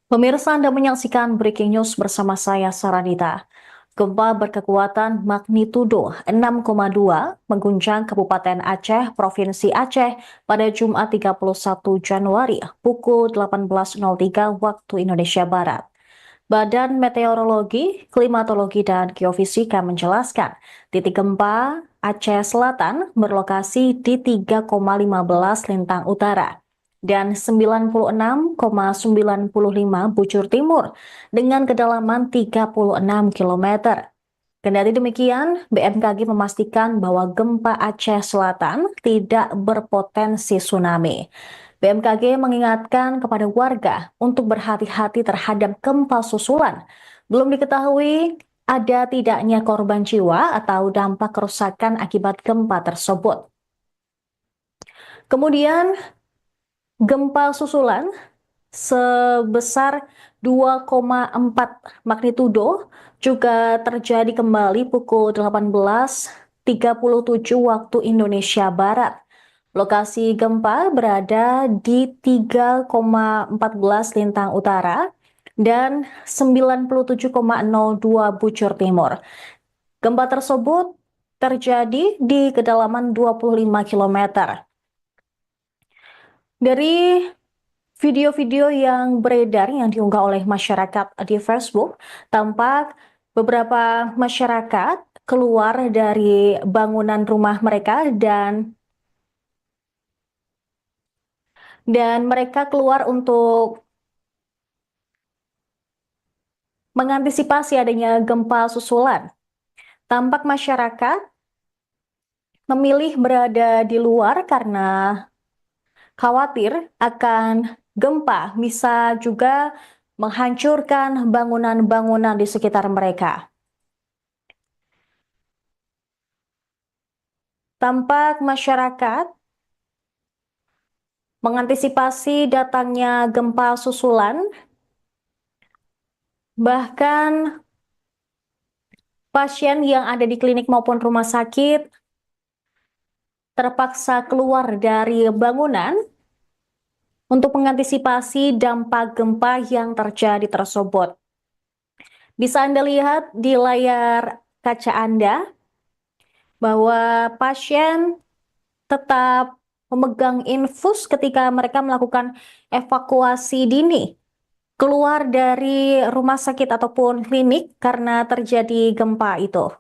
Pemirsa, Anda menyaksikan Breaking News bersama saya, Saranita. Gempa berkekuatan magnitudo 6,2 mengguncang Kabupaten Aceh, Provinsi Aceh pada Jumat 31 Januari pukul 18.03 waktu Indonesia Barat. Badan Meteorologi, Klimatologi, dan Geofisika menjelaskan, titik gempa Aceh Selatan berlokasi di 3,15 lintang utara dan 96,95 bujur timur dengan kedalaman 36 km. Kendati demikian, BMKG memastikan bahwa gempa Aceh Selatan tidak berpotensi tsunami. BMKG mengingatkan kepada warga untuk berhati-hati terhadap gempa susulan. Belum diketahui ada tidaknya korban jiwa atau dampak kerusakan akibat gempa tersebut. Kemudian, gempa susulan sebesar 2,4 magnitudo juga terjadi kembali pukul 18.37 waktu Indonesia Barat. Lokasi gempa berada di 3,14 lintang utara dan 97,02 bujur timur. Gempa tersebut terjadi di kedalaman 25 km. Dari video-video yang beredar yang diunggah oleh masyarakat di Facebook, tampak beberapa masyarakat keluar dari bangunan rumah mereka dan mereka keluar untuk mengantisipasi adanya gempa susulan. Tampak masyarakat memilih berada di luar karena khawatir akan gempa bisa juga menghancurkan bangunan-bangunan di sekitar mereka. Tampak masyarakat mengantisipasi datangnya gempa susulan, bahkan pasien yang ada di klinik maupun rumah sakit terpaksa keluar dari bangunan untuk mengantisipasi dampak gempa yang terjadi tersebut. Bisa Anda lihat di layar kaca Anda bahwa pasien tetap memegang infus ketika mereka melakukan evakuasi dini keluar dari rumah sakit ataupun klinik karena terjadi gempa itu.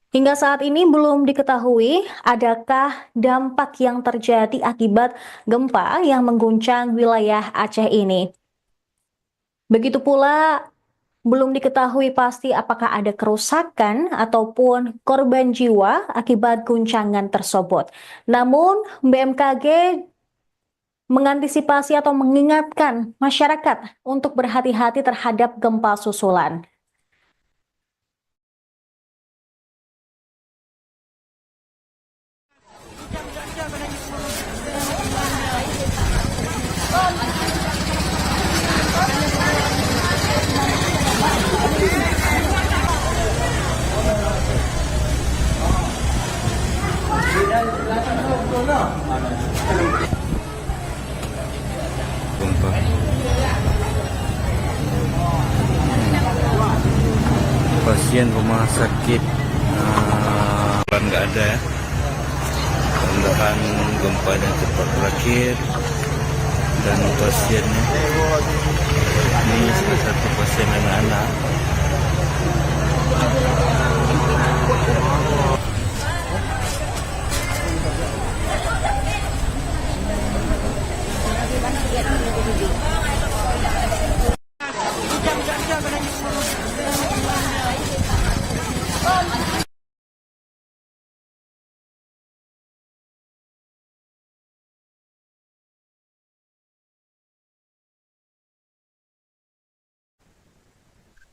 Hingga saat ini belum diketahui adakah dampak yang terjadi akibat gempa yang mengguncang wilayah Aceh ini. Begitu pula belum diketahui pasti apakah ada kerusakan ataupun korban jiwa akibat guncangan tersebut. Namun BMKG mengantisipasi atau mengingatkan masyarakat untuk berhati-hati terhadap gempa susulan. Gempa. Pasien rumah sakit nggak ada ya. Mudah-mudahan gempa dan cepat berakhir. Dan pasiennya ini salah satu pasien anak-anak.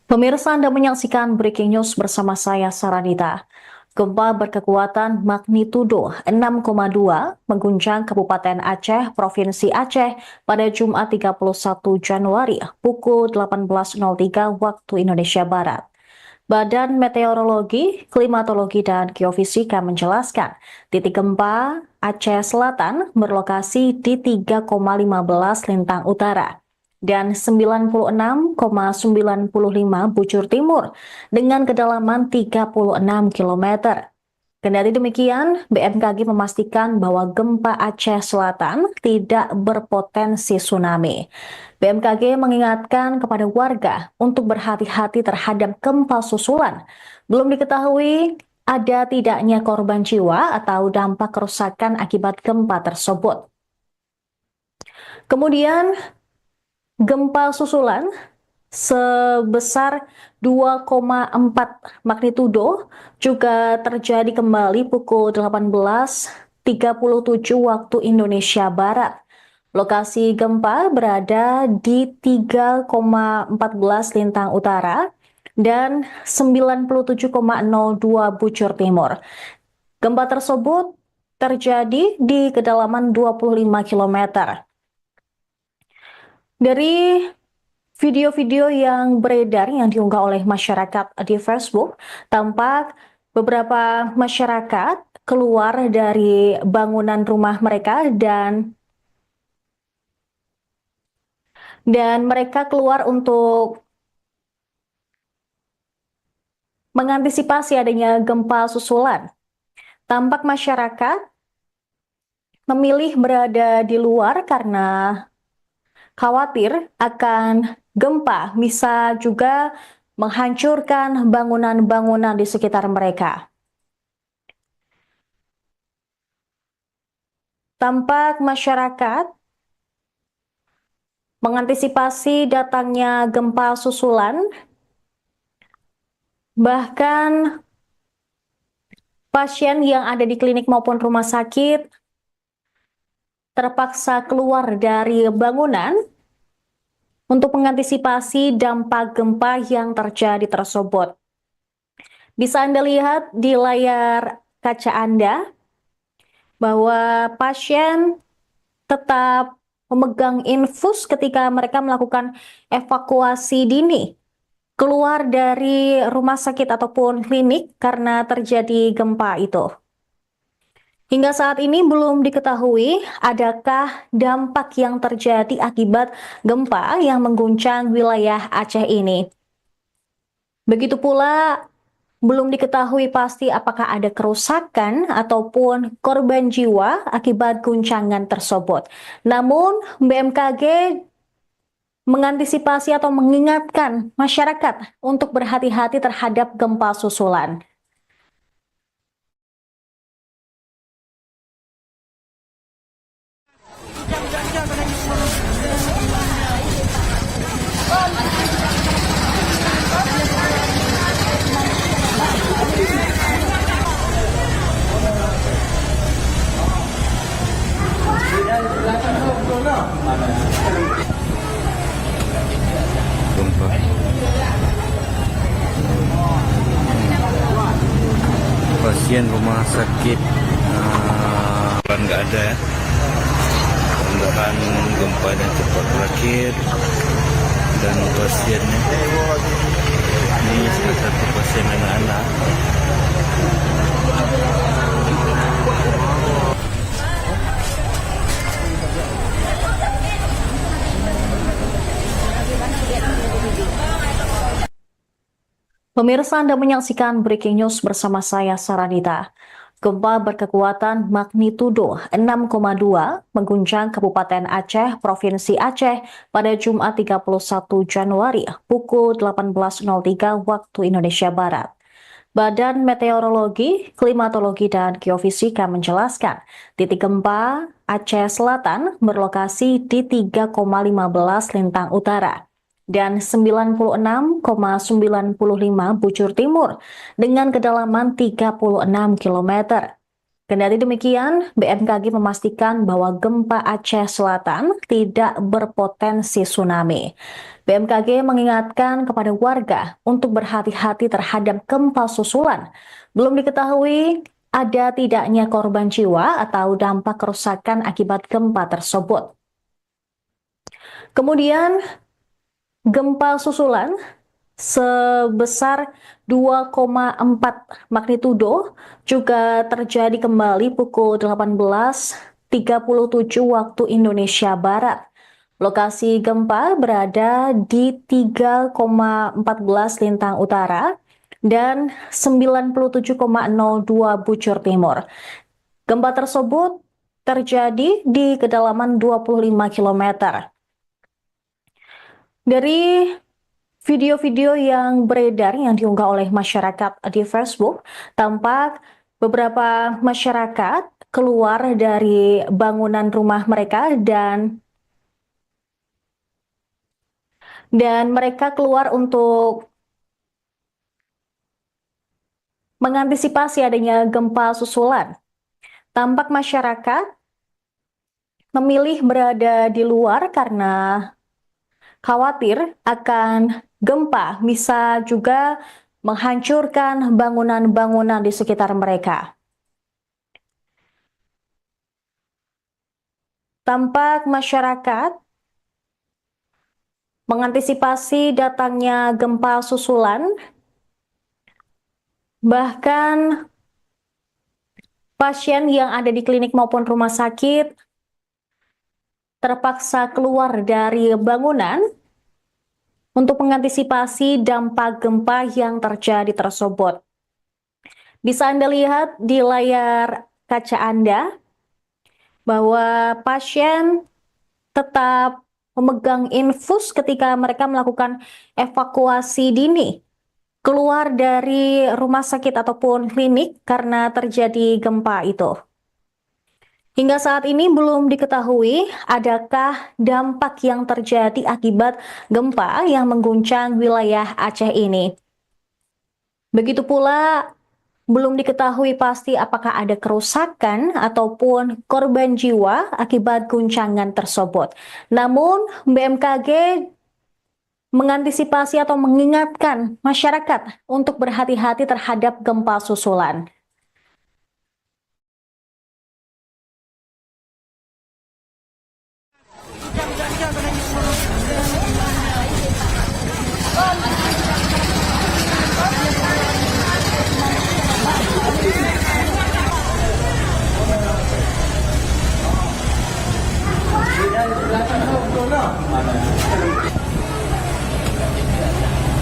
Pemirsa, Anda menyaksikan Breaking News bersama saya, Saranita. Gempa berkekuatan magnitudo 6,2 mengguncang Kabupaten Aceh, Provinsi Aceh pada Jumat 31 Januari pukul 18.03 waktu Indonesia Barat. Badan Meteorologi, Klimatologi, dan Geofisika menjelaskan, titik gempa Aceh Selatan berlokasi di 3,15 lintang utara dan 96,95 bujur timur dengan kedalaman 36 km. Kendati demikian, BMKG memastikan bahwa gempa Aceh Selatan tidak berpotensi tsunami. BMKG mengingatkan kepada warga untuk berhati-hati terhadap gempa susulan. Belum diketahui ada tidaknya korban jiwa atau dampak kerusakan akibat gempa tersebut. Kemudian, gempa susulan sebesar 2,4 magnitudo juga terjadi kembali pukul 18.37 waktu Indonesia Barat. Lokasi gempa berada di 3,14 lintang utara dan 97,02 bujur timur. Gempa tersebut terjadi di kedalaman 25 km. Dari video-video yang beredar yang diunggah oleh masyarakat di Facebook, tampak beberapa masyarakat keluar dari bangunan rumah mereka dan mereka keluar untuk mengantisipasi adanya gempa susulan. Tampak masyarakat memilih berada di luar karena khawatir akan gempa bisa juga menghancurkan bangunan-bangunan di sekitar mereka. Tampak masyarakat mengantisipasi datangnya gempa susulan, bahkan pasien yang ada di klinik maupun rumah sakit terpaksa keluar dari bangunan untuk mengantisipasi dampak gempa yang terjadi tersebut. Bisa Anda lihat di layar kaca Anda bahwa pasien tetap memegang infus ketika mereka melakukan evakuasi dini keluar dari rumah sakit ataupun klinik karena terjadi gempa itu. Hingga saat ini belum diketahui adakah dampak yang terjadi akibat gempa yang mengguncang wilayah Aceh ini. Begitu pula belum diketahui pasti apakah ada kerusakan ataupun korban jiwa akibat guncangan tersebut. Namun BMKG mengantisipasi atau mengingatkan masyarakat untuk berhati-hati terhadap gempa susulan. Gempa. Pasien rumah sakit nggak ada ya. Mudah-mudahan gempa dan cepat berakhir. Dan pasiennya ini salah satu pasien anak-anak. Pemirsa, Anda menyaksikan Breaking News bersama saya, Saranita. Gempa berkekuatan magnitudo 6,2 mengguncang Kabupaten Aceh, Provinsi Aceh pada Jumat 31 Januari pukul 18.03 waktu Indonesia Barat. Badan Meteorologi, Klimatologi, dan Geofisika menjelaskan titik gempa Aceh Selatan berlokasi di 3,15 lintang utara dan 96,95 bujur timur dengan kedalaman 36 km. Kendati demikian, BMKG memastikan bahwa gempa Aceh Selatan tidak berpotensi tsunami. BMKG mengingatkan kepada warga untuk berhati-hati terhadap gempa susulan. Belum diketahui ada tidaknya korban jiwa atau dampak kerusakan akibat gempa tersebut. Kemudian, gempa susulan sebesar 2,4 magnitudo juga terjadi kembali pukul 18.37 waktu Indonesia Barat. Lokasi gempa berada di 3,14 Lintang Utara dan 97,02 Bujur Timur. Gempa tersebut terjadi di kedalaman 25 km. Dari video-video yang beredar yang diunggah oleh masyarakat di Facebook, tampak beberapa masyarakat keluar dari bangunan rumah mereka dan mereka keluar untuk mengantisipasi adanya gempa susulan. Tampak masyarakat memilih berada di luar karena khawatir akan gempa bisa juga menghancurkan bangunan-bangunan di sekitar mereka. Tampak masyarakat mengantisipasi datangnya gempa susulan, bahkan pasien yang ada di klinik maupun rumah sakit terpaksa keluar dari bangunan untuk mengantisipasi dampak gempa yang terjadi tersebut. Bisa Anda lihat di layar kaca Anda bahwa pasien tetap memegang infus ketika mereka melakukan evakuasi dini keluar dari rumah sakit ataupun klinik karena terjadi gempa itu. Hingga saat ini belum diketahui adakah dampak yang terjadi akibat gempa yang mengguncang wilayah Aceh ini. Begitu pula belum diketahui pasti apakah ada kerusakan ataupun korban jiwa akibat guncangan tersebut. Namun BMKG mengantisipasi atau mengingatkan masyarakat untuk berhati-hati terhadap gempa susulan.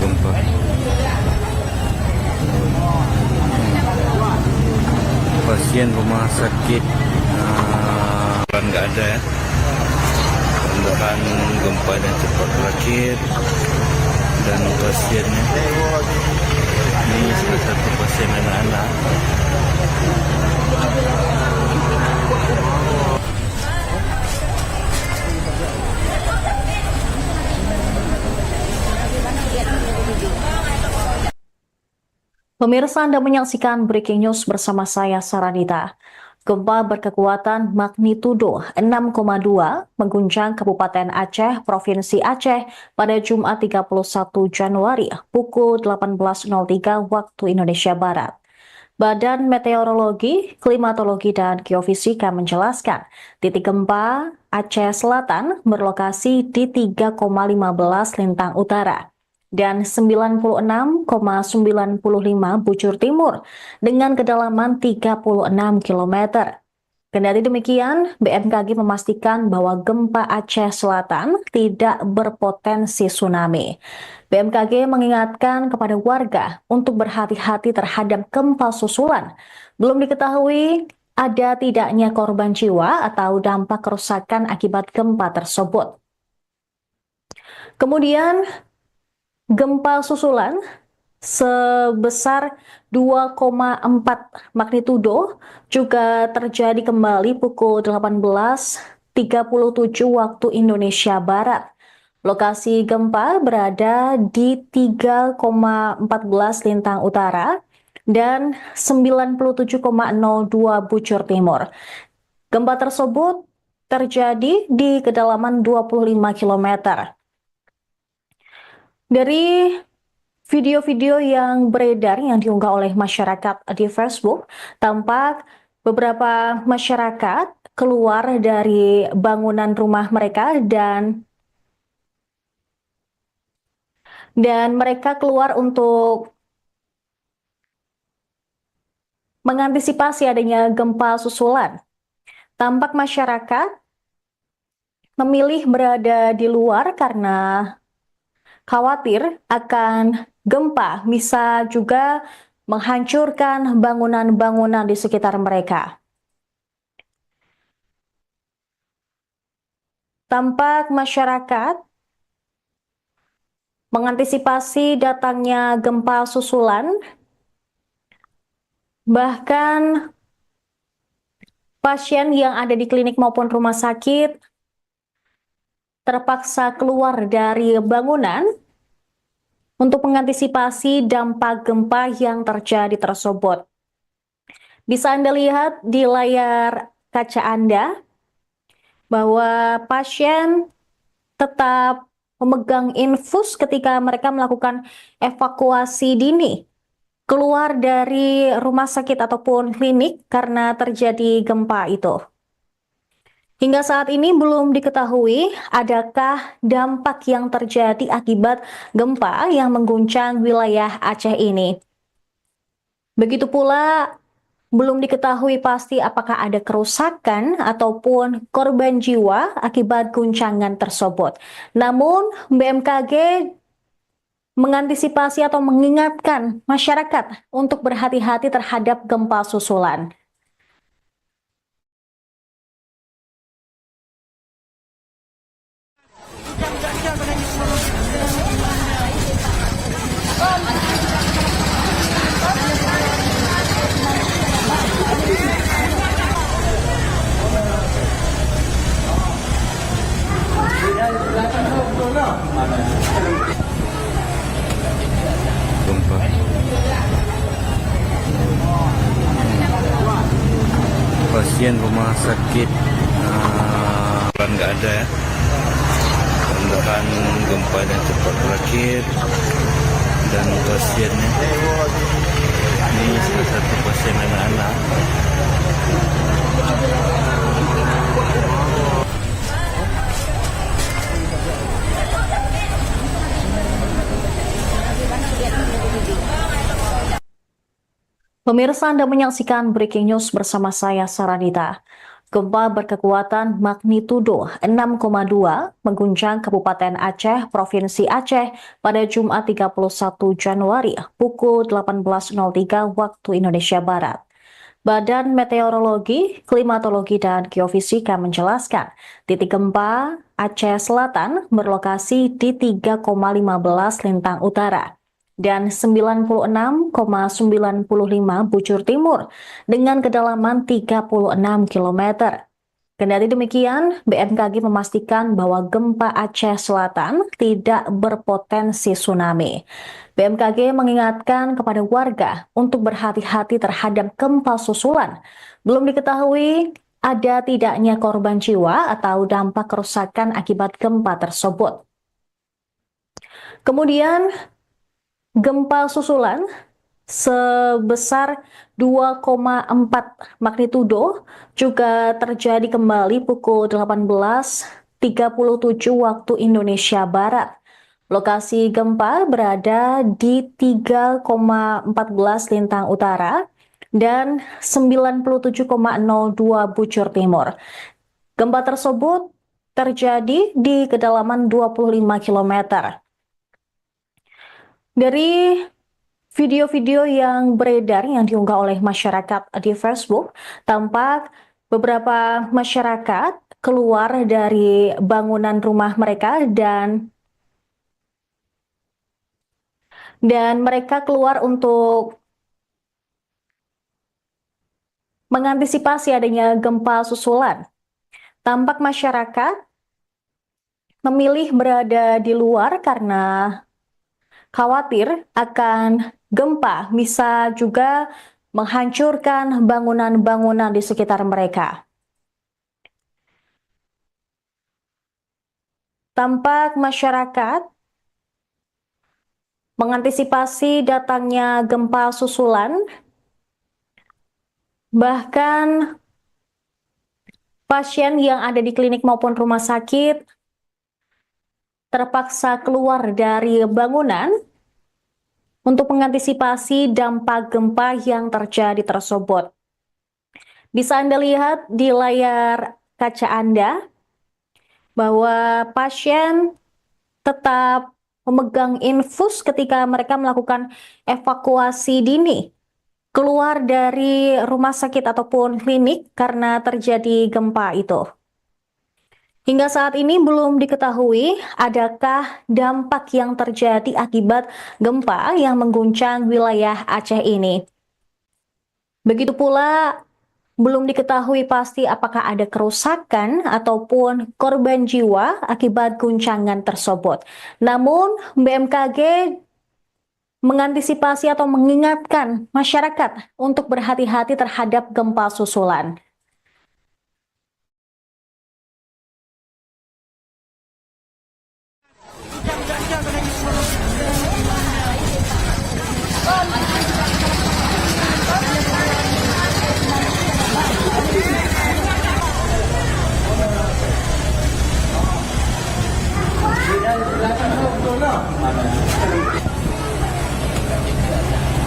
Gempa. Pasien rumah sakit nggak ada ya. Mudah-mudahan gempa dan cepat berakhir. Dan pasiennya ini salah satu pasien anak-anak. Pemirsa, Anda menyaksikan Breaking News bersama saya, Saranita. Gempa berkekuatan magnitudo 6,2 mengguncang Kabupaten Aceh, Provinsi Aceh pada Jumat 31 Januari pukul 18.03 waktu Indonesia Barat. Badan Meteorologi, Klimatologi, dan Geofisika menjelaskan titik gempa Aceh Selatan berlokasi di 3,15 Lintang Utara dan 96,95 Bujur Timur dengan kedalaman 36 km. Kendati demikian, BMKG memastikan bahwa gempa Aceh Selatan tidak berpotensi tsunami. BMKG mengingatkan kepada warga untuk berhati-hati terhadap gempa susulan. Belum diketahui ada tidaknya korban jiwa atau dampak kerusakan akibat gempa tersebut. Kemudian, gempa susulan sebesar 2,4 magnitudo juga terjadi kembali pukul 18.37 waktu Indonesia Barat. Lokasi gempa berada di 3,14 Lintang Utara dan 97,02 Bujur Timur. Gempa tersebut terjadi di kedalaman 25 km. Dari video-video yang beredar yang diunggah oleh masyarakat di Facebook, tampak beberapa masyarakat keluar dari bangunan rumah mereka dan mereka keluar untuk mengantisipasi adanya gempa susulan. Tampak masyarakat memilih berada di luar karena khawatir akan gempa bisa juga menghancurkan bangunan-bangunan di sekitar mereka. Tampak masyarakat mengantisipasi datangnya gempa susulan, bahkan pasien yang ada di klinik maupun rumah sakit terpaksa keluar dari bangunan untuk mengantisipasi dampak gempa yang terjadi tersebut. Bisa Anda lihat di layar kaca Anda bahwa pasien tetap memegang infus ketika mereka melakukan evakuasi dini keluar dari rumah sakit ataupun klinik karena terjadi gempa itu. Hingga saat ini belum diketahui adakah dampak yang terjadi akibat gempa yang mengguncang wilayah Aceh ini. Begitu pula belum diketahui pasti apakah ada kerusakan ataupun korban jiwa akibat guncangan tersebut. Namun BMKG mengantisipasi atau mengingatkan masyarakat untuk berhati-hati terhadap gempa susulan. Gempa. Pasien rumah sakit nggak ada ya. Mudah-mudahan gempa dan cepat berakhir. Dan pasiennya ini salah satu pasien anak-anak. Pemirsa, Anda menyaksikan Breaking News bersama saya, Saranita. Gempa berkekuatan magnitudo 6,2 mengguncang Kabupaten Aceh, Provinsi Aceh pada Jumat 31 Januari pukul 18.03 waktu Indonesia Barat. Badan Meteorologi, Klimatologi, dan Geofisika menjelaskan titik gempa Aceh Selatan berlokasi di 3,15 lintang utara dan 96,95 bujur timur dengan kedalaman 36 km. Kendati demikian, BMKG memastikan bahwa gempa Aceh Selatan tidak berpotensi tsunami. BMKG mengingatkan kepada warga untuk berhati-hati terhadap gempa susulan. Belum diketahui ada tidaknya korban jiwa atau dampak kerusakan akibat gempa tersebut. Kemudian, gempa susulan sebesar 2,4 magnitudo juga terjadi kembali pukul 18.37 waktu Indonesia Barat. Lokasi gempa berada di 3,14 lintang utara dan 97,02 bujur timur. Gempa tersebut terjadi di kedalaman 25 km. Dari video-video yang beredar yang diunggah oleh masyarakat di Facebook, tampak beberapa masyarakat keluar dari bangunan rumah mereka dan mereka keluar untuk mengantisipasi adanya gempa susulan. Tampak masyarakat memilih berada di luar karena khawatir akan gempa bisa juga menghancurkan bangunan-bangunan di sekitar mereka. Tampak masyarakat mengantisipasi datangnya gempa susulan, bahkan pasien yang ada di klinik maupun rumah sakit terpaksa keluar dari bangunan untuk mengantisipasi dampak gempa yang terjadi tersebut. Bisa Anda lihat di layar kaca Anda bahwa pasien tetap memegang infus ketika mereka melakukan evakuasi dini keluar dari rumah sakit ataupun klinik karena terjadi gempa itu. Hingga saat ini belum diketahui adakah dampak yang terjadi akibat gempa yang mengguncang wilayah Aceh ini. Begitu pula belum diketahui pasti apakah ada kerusakan ataupun korban jiwa akibat guncangan tersebut. Namun BMKG mengantisipasi atau mengingatkan masyarakat untuk berhati-hati terhadap gempa susulan.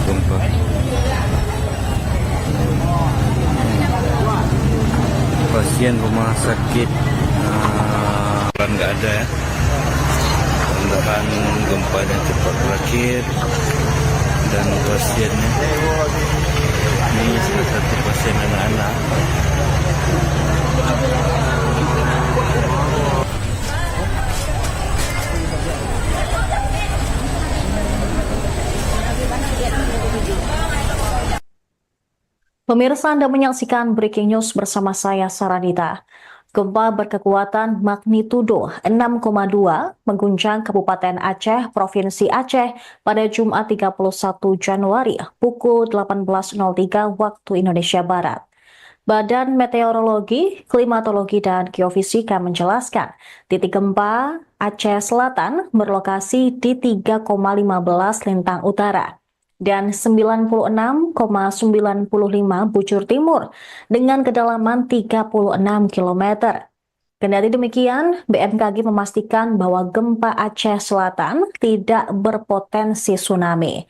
Gempa. Pasien rumah sakit nggak ada ya. Mudah-mudahan gempanya cepat berakhir dan pasiennya ini salah satu pasien anak-anak. Pemirsa, Anda menyaksikan Breaking News bersama saya, Saranita. Gempa berkekuatan magnitudo 6,2 mengguncang Kabupaten Aceh, Provinsi Aceh pada Jumat 31 Januari pukul 18.03 waktu Indonesia Barat. Badan Meteorologi, Klimatologi, dan Geofisika menjelaskan titik gempa Aceh Selatan berlokasi di 3,15 lintang utara dan 96,95 bujur timur dengan kedalaman 36 km. Kendati demikian, BMKG memastikan bahwa gempa Aceh Selatan tidak berpotensi tsunami.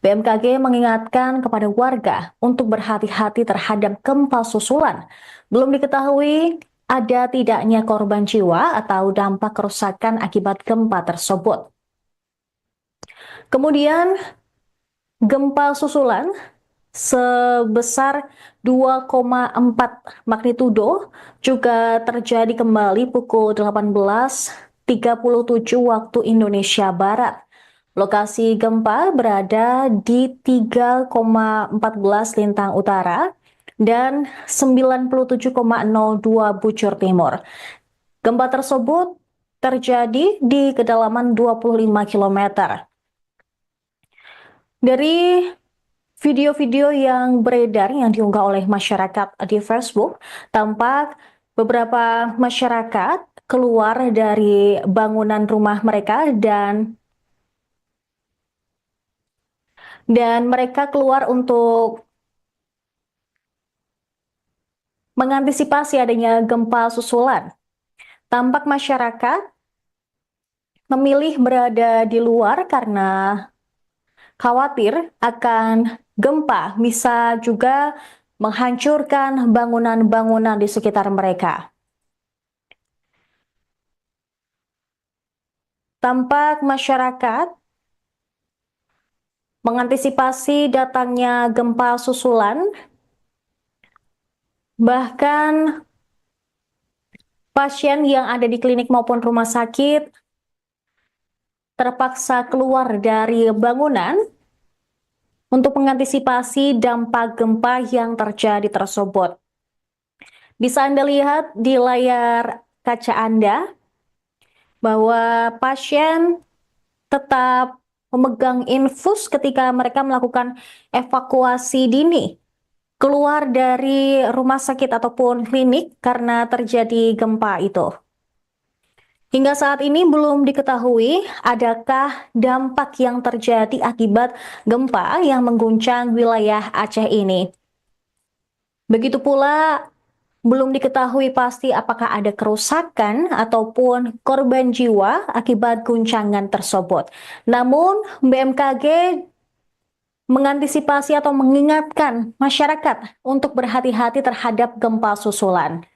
BMKG mengingatkan kepada warga untuk berhati-hati terhadap gempa susulan. Belum diketahui ada tidaknya korban jiwa atau dampak kerusakan akibat gempa tersebut. Kemudian, gempa susulan sebesar 2,4 magnitudo juga terjadi kembali pukul 18.37 waktu Indonesia Barat. Lokasi gempa berada di 3,14 lintang utara dan 97,02 bujur timur. Gempa tersebut terjadi di kedalaman 25 km. Dari video-video yang beredar yang diunggah oleh masyarakat di Facebook, tampak beberapa masyarakat keluar dari bangunan rumah mereka dan mereka keluar untuk mengantisipasi adanya gempa susulan. Tampak masyarakat memilih berada di luar karena khawatir akan gempa bisa juga menghancurkan bangunan-bangunan di sekitar mereka. Tampak masyarakat mengantisipasi datangnya gempa susulan, bahkan pasien yang ada di klinik maupun rumah sakit terpaksa keluar dari bangunan untuk mengantisipasi dampak gempa yang terjadi tersebut. Bisa Anda lihat di layar kaca Anda bahwa pasien tetap memegang infus ketika mereka melakukan evakuasi dini keluar dari rumah sakit ataupun klinik karena terjadi gempa itu. Hingga saat ini belum diketahui adakah dampak yang terjadi akibat gempa yang mengguncang wilayah Aceh ini. Begitu pula belum diketahui pasti apakah ada kerusakan ataupun korban jiwa akibat guncangan tersebut. Namun BMKG mengantisipasi atau mengingatkan masyarakat untuk berhati-hati terhadap gempa susulan.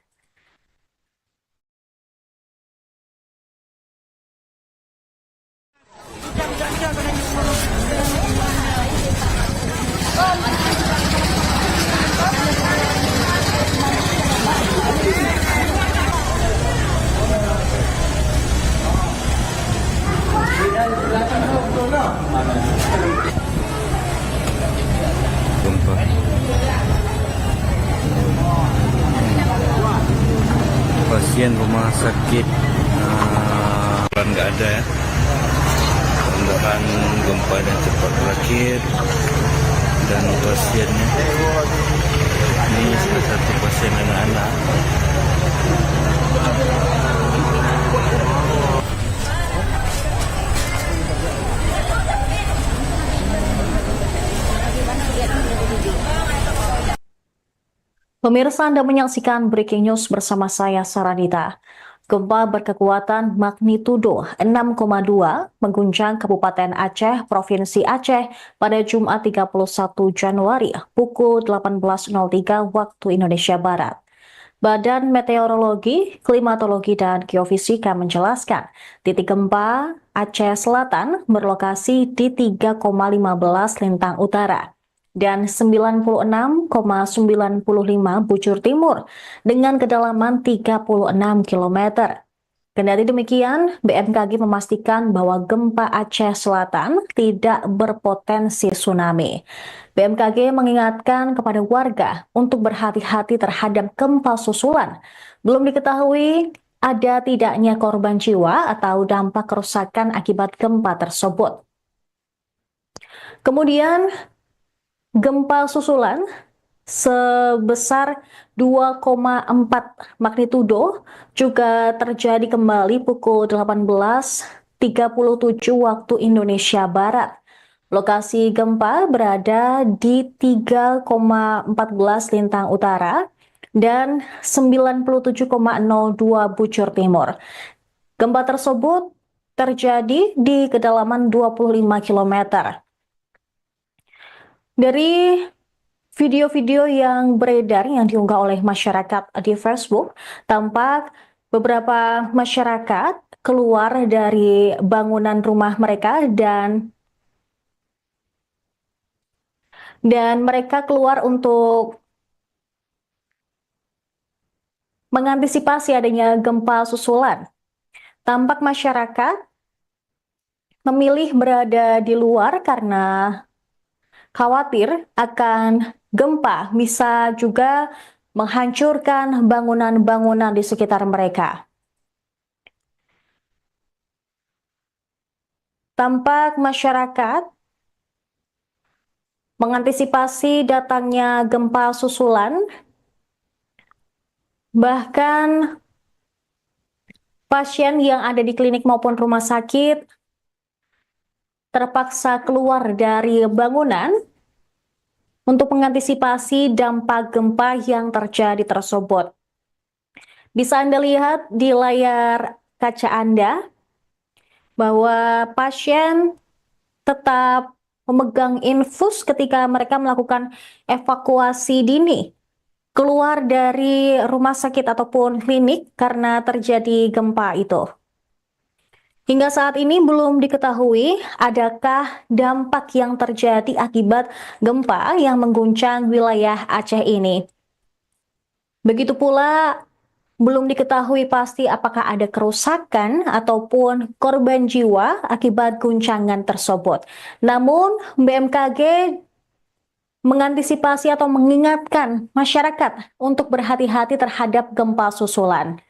gempa. Pasien rumah sakit nggak ada ya. Mudah-mudahan gempa dan cepat berakhir. Dan pasiennya ini salah satu pasien anak-anak. Pemirsa, Anda menyaksikan Breaking News bersama saya, Saranita. Gempa berkekuatan magnitudo 6,2 mengguncang Kabupaten Aceh, Provinsi Aceh pada Jumat 31 Januari pukul 18.03 waktu Indonesia Barat. Badan Meteorologi, Klimatologi, dan Geofisika menjelaskan titik gempa Aceh Selatan berlokasi di 3,15 lintang utara dan 96,95 bujur timur dengan kedalaman 36 km. Kendati demikian, BMKG memastikan bahwa gempa Aceh Selatan tidak berpotensi tsunami. BMKG mengingatkan kepada warga untuk berhati-hati terhadap gempa susulan. Belum diketahui ada tidaknya korban jiwa atau dampak kerusakan akibat gempa tersebut. Kemudian, gempa susulan sebesar 2,4 magnitudo juga terjadi kembali pukul 18.37 waktu Indonesia Barat. Lokasi gempa berada di 3,14 lintang utara dan 97,02 bujur timur. Gempa tersebut terjadi di kedalaman 25 km. Dari video-video yang beredar yang diunggah oleh masyarakat di Facebook, tampak beberapa masyarakat keluar dari bangunan rumah mereka dan mereka keluar untuk mengantisipasi adanya gempa susulan. Tampak masyarakat memilih berada di luar karena khawatir akan gempa bisa juga menghancurkan bangunan-bangunan di sekitar mereka. Tampak masyarakat mengantisipasi datangnya gempa susulan, bahkan pasien yang ada di klinik maupun rumah sakit terpaksa keluar dari bangunan untuk mengantisipasi dampak gempa yang terjadi tersebut. Bisa Anda lihat di layar kaca Anda bahwa pasien tetap memegang infus ketika mereka melakukan evakuasi dini keluar dari rumah sakit ataupun klinik karena terjadi gempa itu. Hingga saat ini belum diketahui adakah dampak yang terjadi akibat gempa yang mengguncang wilayah Aceh ini. Begitu pula belum diketahui pasti apakah ada kerusakan ataupun korban jiwa akibat guncangan tersebut. Namun BMKG mengantisipasi atau mengingatkan masyarakat untuk berhati-hati terhadap gempa susulan.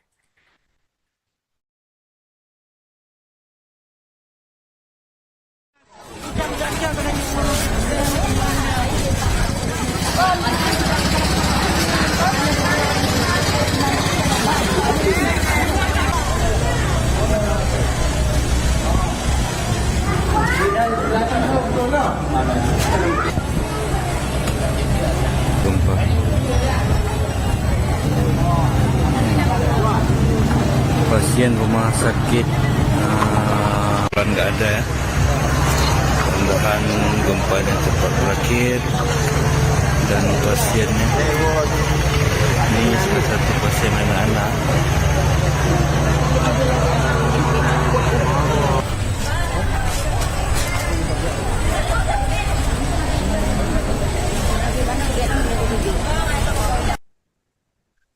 Gempa. Pasien rumah sakit nggak ada ya. Mudah-mudahan gempa dan cepat berakhir. Dan pasiennya ini salah satu pasien anak-anak.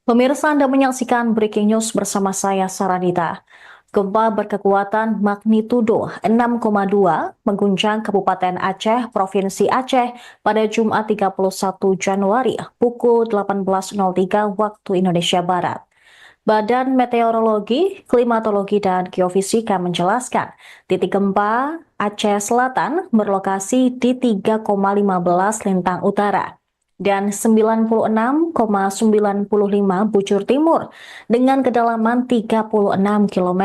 Pemirsa, Anda menyaksikan Breaking News bersama saya, Saranita. Gempa berkekuatan magnitudo 6,2 mengguncang Kabupaten Aceh, Provinsi Aceh pada Jumat 31 Januari pukul 18.03 waktu Indonesia Barat. Badan Meteorologi, Klimatologi, dan Geofisika menjelaskan, titik gempa Aceh Selatan berlokasi di 3,15 lintang utara dan 96,95 bujur timur dengan kedalaman 36 km.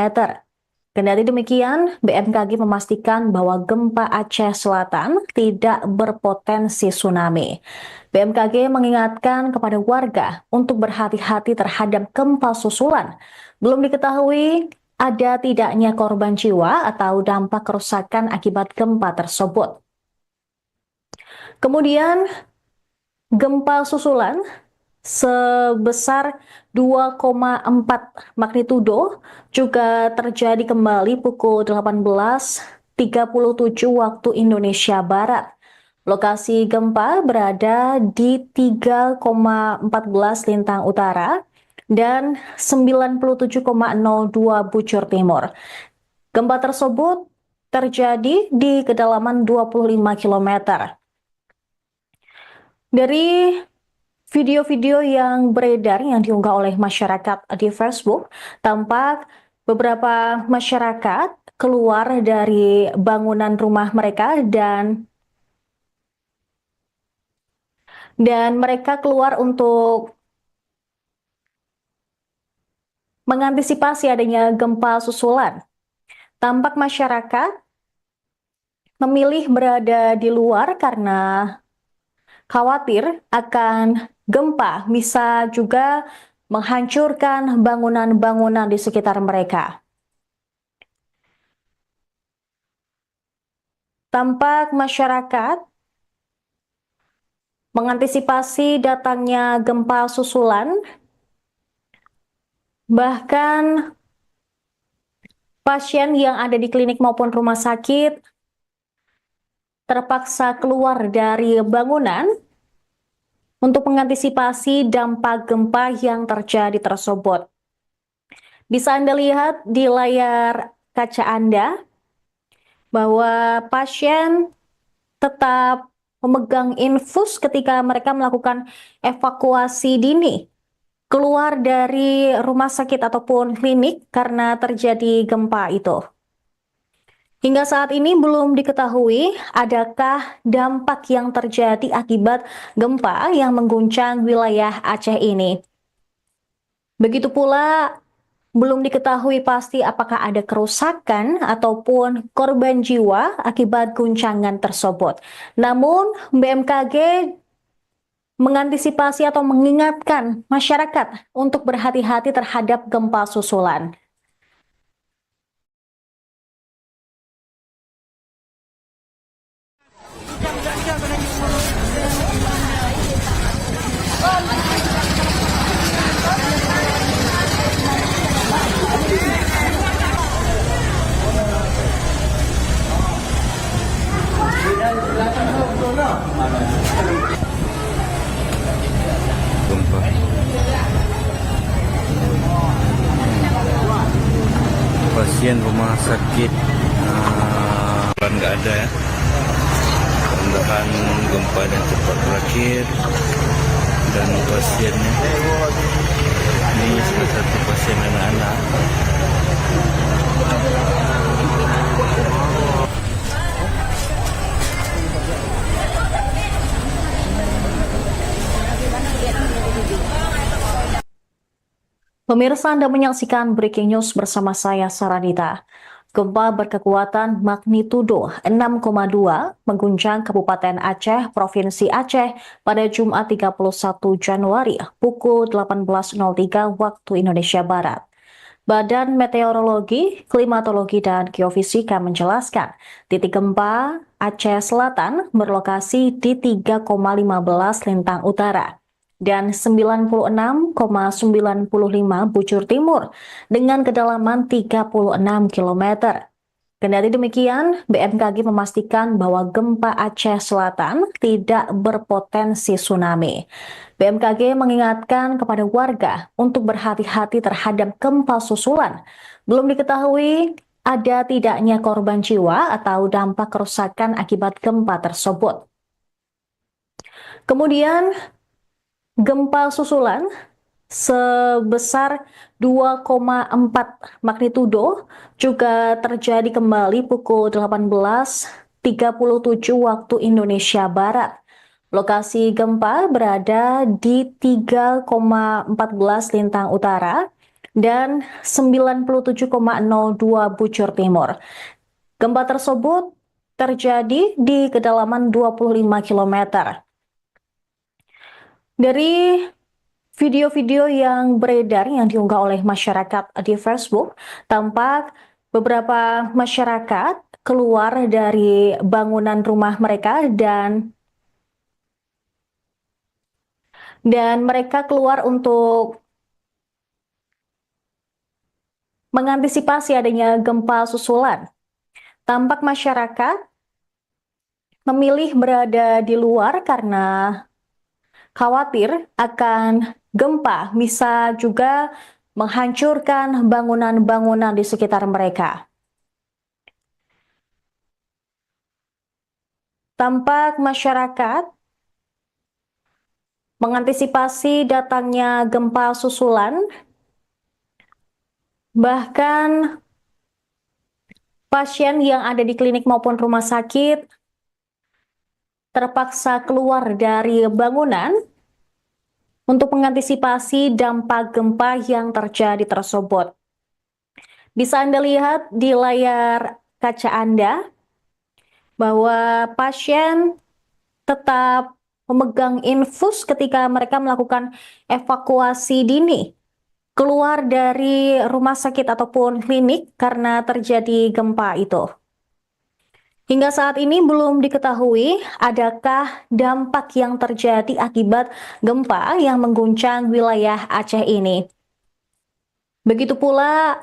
Kendati demikian, BMKG memastikan bahwa gempa Aceh Selatan tidak berpotensi tsunami. BMKG mengingatkan kepada warga untuk berhati-hati terhadap gempa susulan. Belum diketahui ada tidaknya korban jiwa atau dampak kerusakan akibat gempa tersebut. Kemudian, gempa susulan sebesar 2,4 magnitudo juga terjadi kembali pukul 18.37 waktu Indonesia Barat. Lokasi gempa berada di 3,14 lintang utara dan 97,02 bujur timur. Gempa tersebut terjadi di kedalaman 25 km. Dari video-video yang beredar yang diunggah oleh masyarakat di Facebook, tampak beberapa masyarakat keluar dari bangunan rumah mereka dan mereka keluar untuk mengantisipasi adanya gempa susulan. Tampak masyarakat memilih berada di luar karena khawatir akan gempa bisa juga menghancurkan bangunan-bangunan di sekitar mereka. Tampak masyarakat mengantisipasi datangnya gempa susulan, bahkan pasien yang ada di klinik maupun rumah sakit terpaksa keluar dari bangunan untuk mengantisipasi dampak gempa yang terjadi tersebut. Bisa Anda lihat di layar kaca Anda bahwa pasien tetap memegang infus ketika mereka melakukan evakuasi dini keluar dari rumah sakit ataupun klinik karena terjadi gempa itu. Hingga saat ini belum diketahui adakah dampak yang terjadi akibat gempa yang mengguncang wilayah Aceh ini. Begitu pula belum diketahui pasti apakah ada kerusakan ataupun korban jiwa akibat guncangan tersebut. Namun BMKG mengantisipasi atau mengingatkan masyarakat untuk berhati-hati terhadap gempa susulan. Gempa. Pasien rumah sakit nggak ada ya. Mudah-mudahan gempa dan cepat berakhir. Dan pasiennya ini salah satu pasien anak-anak. Pemirsa, Anda menyaksikan Breaking News bersama saya, Saranita. Gempa berkekuatan magnitudo 6,2 mengguncang Kabupaten Aceh, Provinsi Aceh pada Jumat 31 Januari pukul 18.03 waktu Indonesia Barat. Badan Meteorologi, Klimatologi, dan Geofisika menjelaskan, titik gempa Aceh Selatan berlokasi di 3,15 lintang utara dan 96,95 bujur timur dengan kedalaman 36 km. Kendati demikian, BMKG memastikan bahwa gempa Aceh Selatan tidak berpotensi tsunami. BMKG mengingatkan kepada warga untuk berhati-hati terhadap gempa susulan. Belum diketahui ada tidaknya korban jiwa atau dampak kerusakan akibat gempa tersebut. Kemudian, gempa susulan sebesar 2,4 magnitudo juga terjadi kembali pukul 18.37 waktu Indonesia Barat. Lokasi gempa berada di 3,14 Lintang Utara dan 97,02 Bujur Timur. Gempa tersebut terjadi di kedalaman 25 km. Dari video-video yang beredar yang diunggah oleh masyarakat di Facebook, tampak beberapa masyarakat keluar dari bangunan rumah mereka dan mereka keluar untuk mengantisipasi adanya gempa susulan. Tampak masyarakat memilih berada di luar karena khawatir akan gempa bisa juga menghancurkan bangunan-bangunan di sekitar mereka. Tampak masyarakat mengantisipasi datangnya gempa susulan, bahkan pasien yang ada di klinik maupun rumah sakit terpaksa keluar dari bangunan untuk mengantisipasi dampak gempa yang terjadi tersebut. Bisa Anda lihat di layar kaca Anda bahwa pasien tetap memegang infus ketika mereka melakukan evakuasi dini keluar dari rumah sakit ataupun klinik karena terjadi gempa itu. Hingga saat ini belum diketahui adakah dampak yang terjadi akibat gempa yang mengguncang wilayah Aceh ini. Begitu pula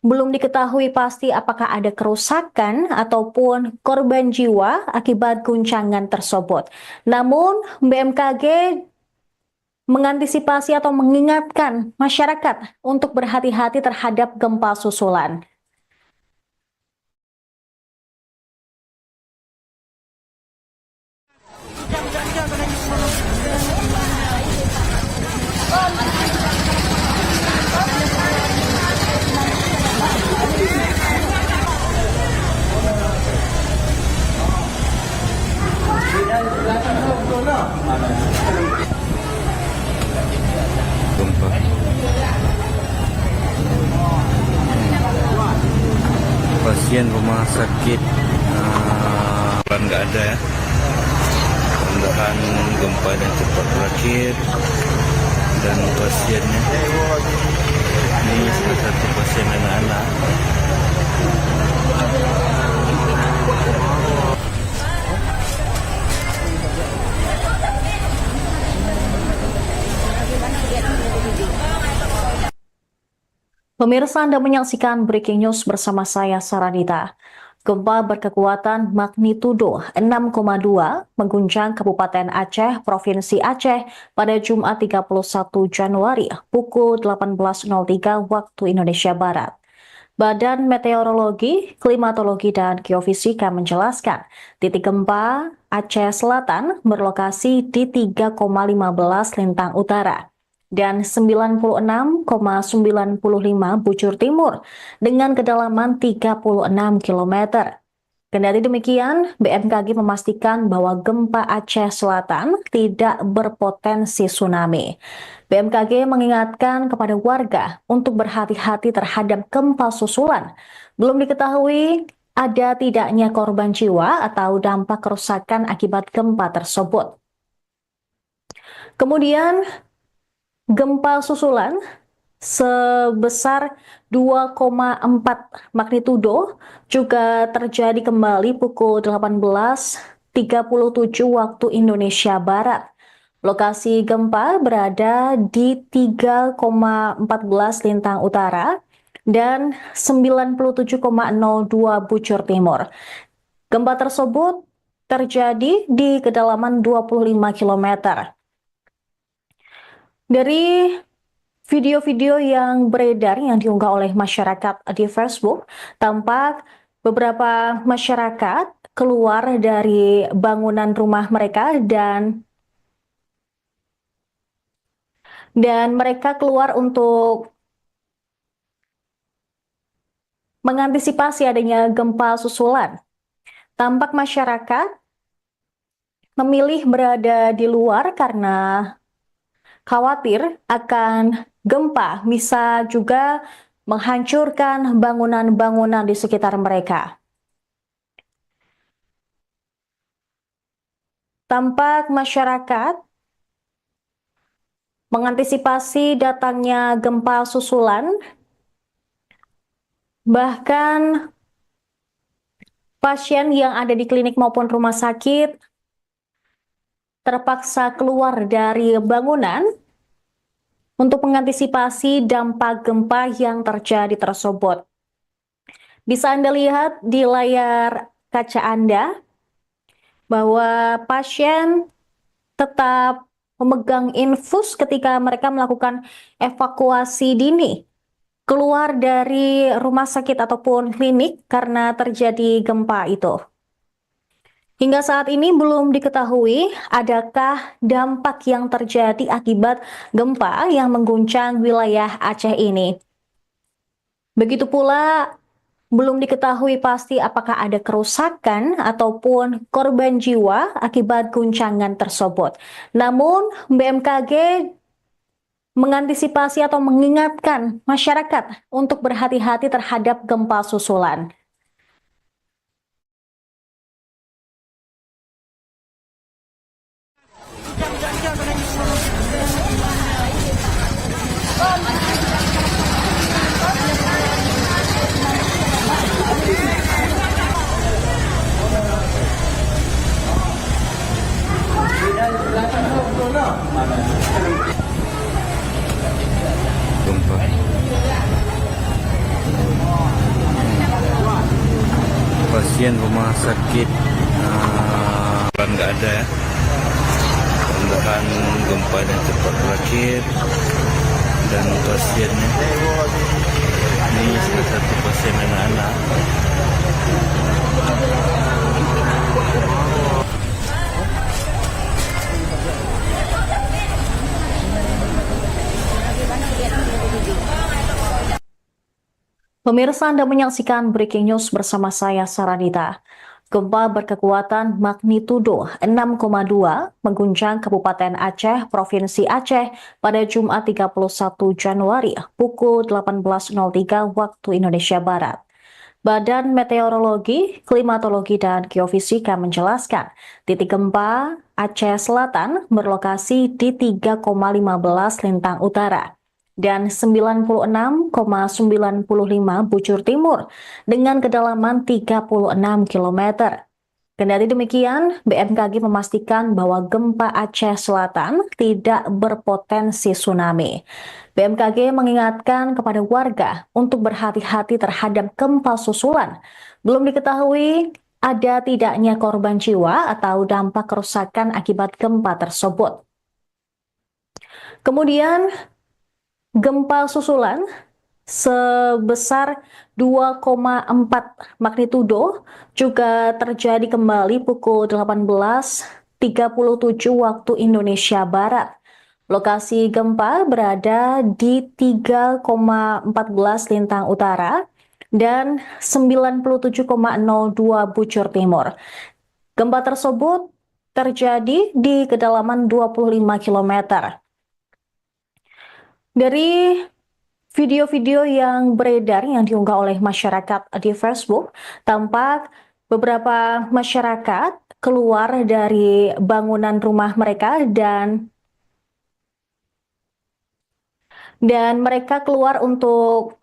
belum diketahui pasti apakah ada kerusakan ataupun korban jiwa akibat guncangan tersebut. Namun BMKG mengantisipasi atau mengingatkan masyarakat untuk berhati-hati terhadap gempa susulan. Gempa. Pasien rumah sakit nggak ada ya. Mudah-mudahan gempa dan cepat berakhir dan pasiennya ini salah satu pasien anak-anak. Pemirsa, Anda menyaksikan Breaking News bersama saya, Saranita. Gempa berkekuatan magnitudo 6,2 mengguncang Kabupaten Aceh, Provinsi Aceh pada Jumat 31 Januari pukul 18.03 waktu Indonesia Barat. Badan Meteorologi, Klimatologi, dan Geofisika menjelaskan titik gempa Aceh Selatan berlokasi di 3,15 Lintang Utara dan 96,95 Bujur Timur dengan kedalaman 36 km. Kendati demikian, BMKG memastikan bahwa gempa Aceh Selatan tidak berpotensi tsunami. BMKG mengingatkan kepada warga untuk berhati-hati terhadap gempa susulan. Belum diketahui ada tidaknya korban jiwa atau dampak kerusakan akibat gempa tersebut. Kemudian, gempa susulan sebesar 2,4 magnitudo juga terjadi kembali pukul 18.37 waktu Indonesia Barat. Lokasi gempa berada di 3,14 Lintang Utara dan 97,02 Bujur Timur. Gempa tersebut terjadi di kedalaman 25 km. Dari video-video yang beredar yang diunggah oleh masyarakat di Facebook, tampak beberapa masyarakat keluar dari bangunan rumah mereka dan mereka keluar untuk mengantisipasi adanya gempa susulan. Tampak masyarakat memilih berada di luar karena khawatir akan gempa bisa juga menghancurkan bangunan-bangunan di sekitar mereka. Tampak masyarakat mengantisipasi datangnya gempa susulan, bahkan pasien yang ada di klinik maupun rumah sakit terpaksa keluar dari bangunan untuk mengantisipasi dampak gempa yang terjadi tersebut. Bisa Anda lihat di layar kaca Anda bahwa pasien tetap memegang infus ketika mereka melakukan evakuasi dini keluar dari rumah sakit ataupun klinik karena terjadi gempa itu. Hingga saat ini belum diketahui adakah dampak yang terjadi akibat gempa yang mengguncang wilayah Aceh ini. Begitu pula belum diketahui pasti apakah ada kerusakan ataupun korban jiwa akibat guncangan tersebut. Namun BMKG mengantisipasi atau mengingatkan masyarakat untuk berhati-hati terhadap gempa susulan. Gempa. Pasien rumah sakit nggak ada ya. Mudah-mudahan gempa yang cepat berakhir dan pasiennya ini salah satu pasien anak-anak. Pemirsa, Anda menyaksikan Breaking News bersama saya, Saranita. Gempa berkekuatan magnitudo 6,2 mengguncang Kabupaten Aceh, Provinsi Aceh pada Jumat 31 Januari pukul 18.03 waktu Indonesia Barat. Badan Meteorologi, Klimatologi, dan Geofisika menjelaskan titik gempa Aceh Selatan berlokasi di 3,15 lintang utara dan 96,95 bujur timur dengan kedalaman 36 km. Kendati demikian, BMKG memastikan bahwa gempa Aceh Selatan tidak berpotensi tsunami. BMKG mengingatkan kepada warga untuk berhati-hati terhadap gempa susulan. Belum diketahui ada tidaknya korban jiwa atau dampak kerusakan akibat gempa tersebut. Kemudian, gempa susulan sebesar 2,4 magnitudo juga terjadi kembali pukul 18.37 waktu Indonesia Barat. Lokasi gempa berada di 3,14 lintang utara dan 97,02 bujur timur. Gempa tersebut terjadi di kedalaman 25 km. Dari video-video yang beredar yang diunggah oleh masyarakat di Facebook, tampak beberapa masyarakat keluar dari bangunan rumah mereka dan mereka keluar untuk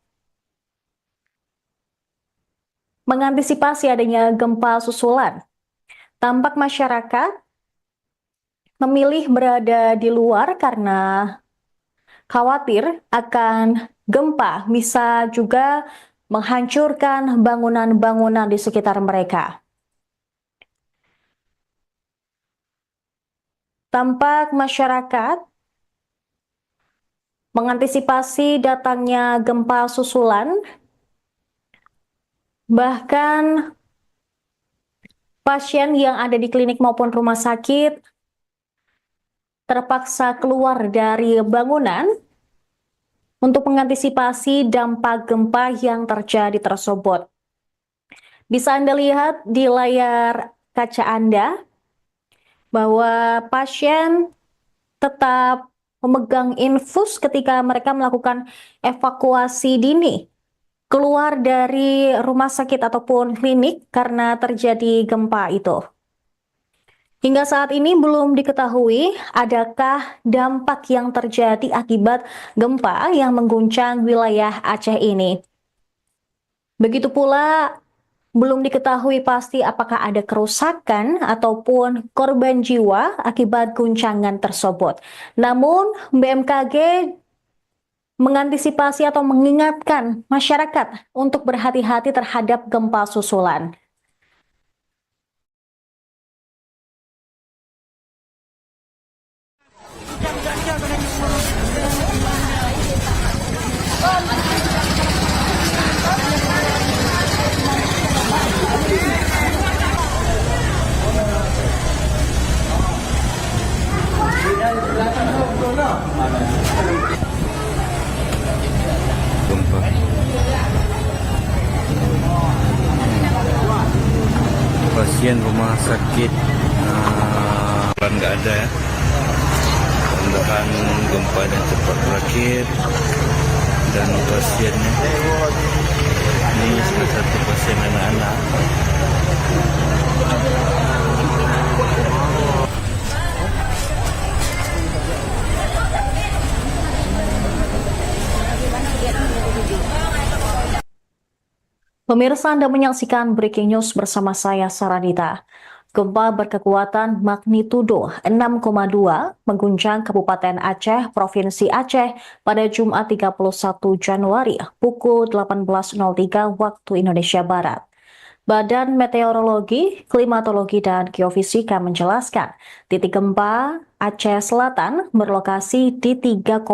mengantisipasi adanya gempa susulan. Tampak masyarakat memilih berada di luar karena khawatir akan gempa bisa juga menghancurkan bangunan-bangunan di sekitar mereka. Tampak masyarakat mengantisipasi datangnya gempa susulan, bahkan pasien yang ada di klinik maupun rumah sakit terpaksa keluar dari bangunan untuk mengantisipasi dampak gempa yang terjadi tersebut. Bisa Anda lihat di layar kaca Anda bahwa pasien tetap memegang infus ketika mereka melakukan evakuasi dini keluar dari rumah sakit ataupun klinik karena terjadi gempa itu. Hingga saat ini belum diketahui adakah dampak yang terjadi akibat gempa yang mengguncang wilayah Aceh ini. Begitu pula belum diketahui pasti apakah ada kerusakan ataupun korban jiwa akibat guncangan tersebut. Namun BMKG mengantisipasi atau mengingatkan masyarakat untuk berhati-hati terhadap gempa susulan. Gempa. Pasien rumah sakit nggak ada ya. Mudah-mudahan gempa dan cepat berakhir. Dan pasiennya ini salah satu pasien anak-anak. Pemirsa, Anda menyaksikan Breaking News bersama saya, Saranita. Gempa berkekuatan magnitudo 6,2 mengguncang Kabupaten Aceh, Provinsi Aceh pada Jumat 31 Januari pukul 18.03 waktu Indonesia Barat. Badan Meteorologi, Klimatologi, dan Geofisika menjelaskan titik gempa Aceh Selatan berlokasi di 3,15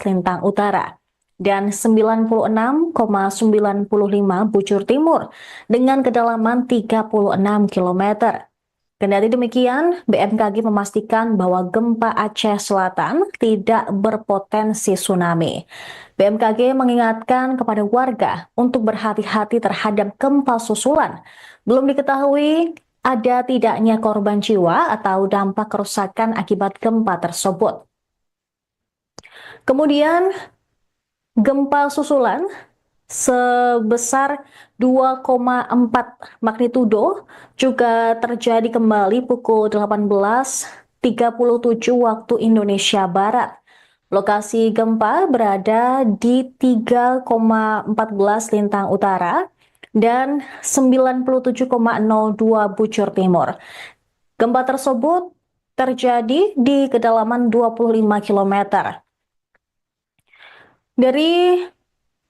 lintang utara dan 96,95 bujur timur dengan kedalaman 36 km. Kendati demikian, BMKG memastikan bahwa gempa Aceh Selatan tidak berpotensi tsunami. BMKG mengingatkan kepada warga untuk berhati-hati terhadap gempa susulan. Belum diketahui ada tidaknya korban jiwa atau dampak kerusakan akibat gempa tersebut. Kemudian, gempa susulan sebesar 2,4 magnitudo juga terjadi kembali pukul 18.37 waktu Indonesia Barat. Lokasi gempa berada di 3,14 lintang utara dan 97,02 bujur timur. Gempa tersebut terjadi di kedalaman 25 km. Dari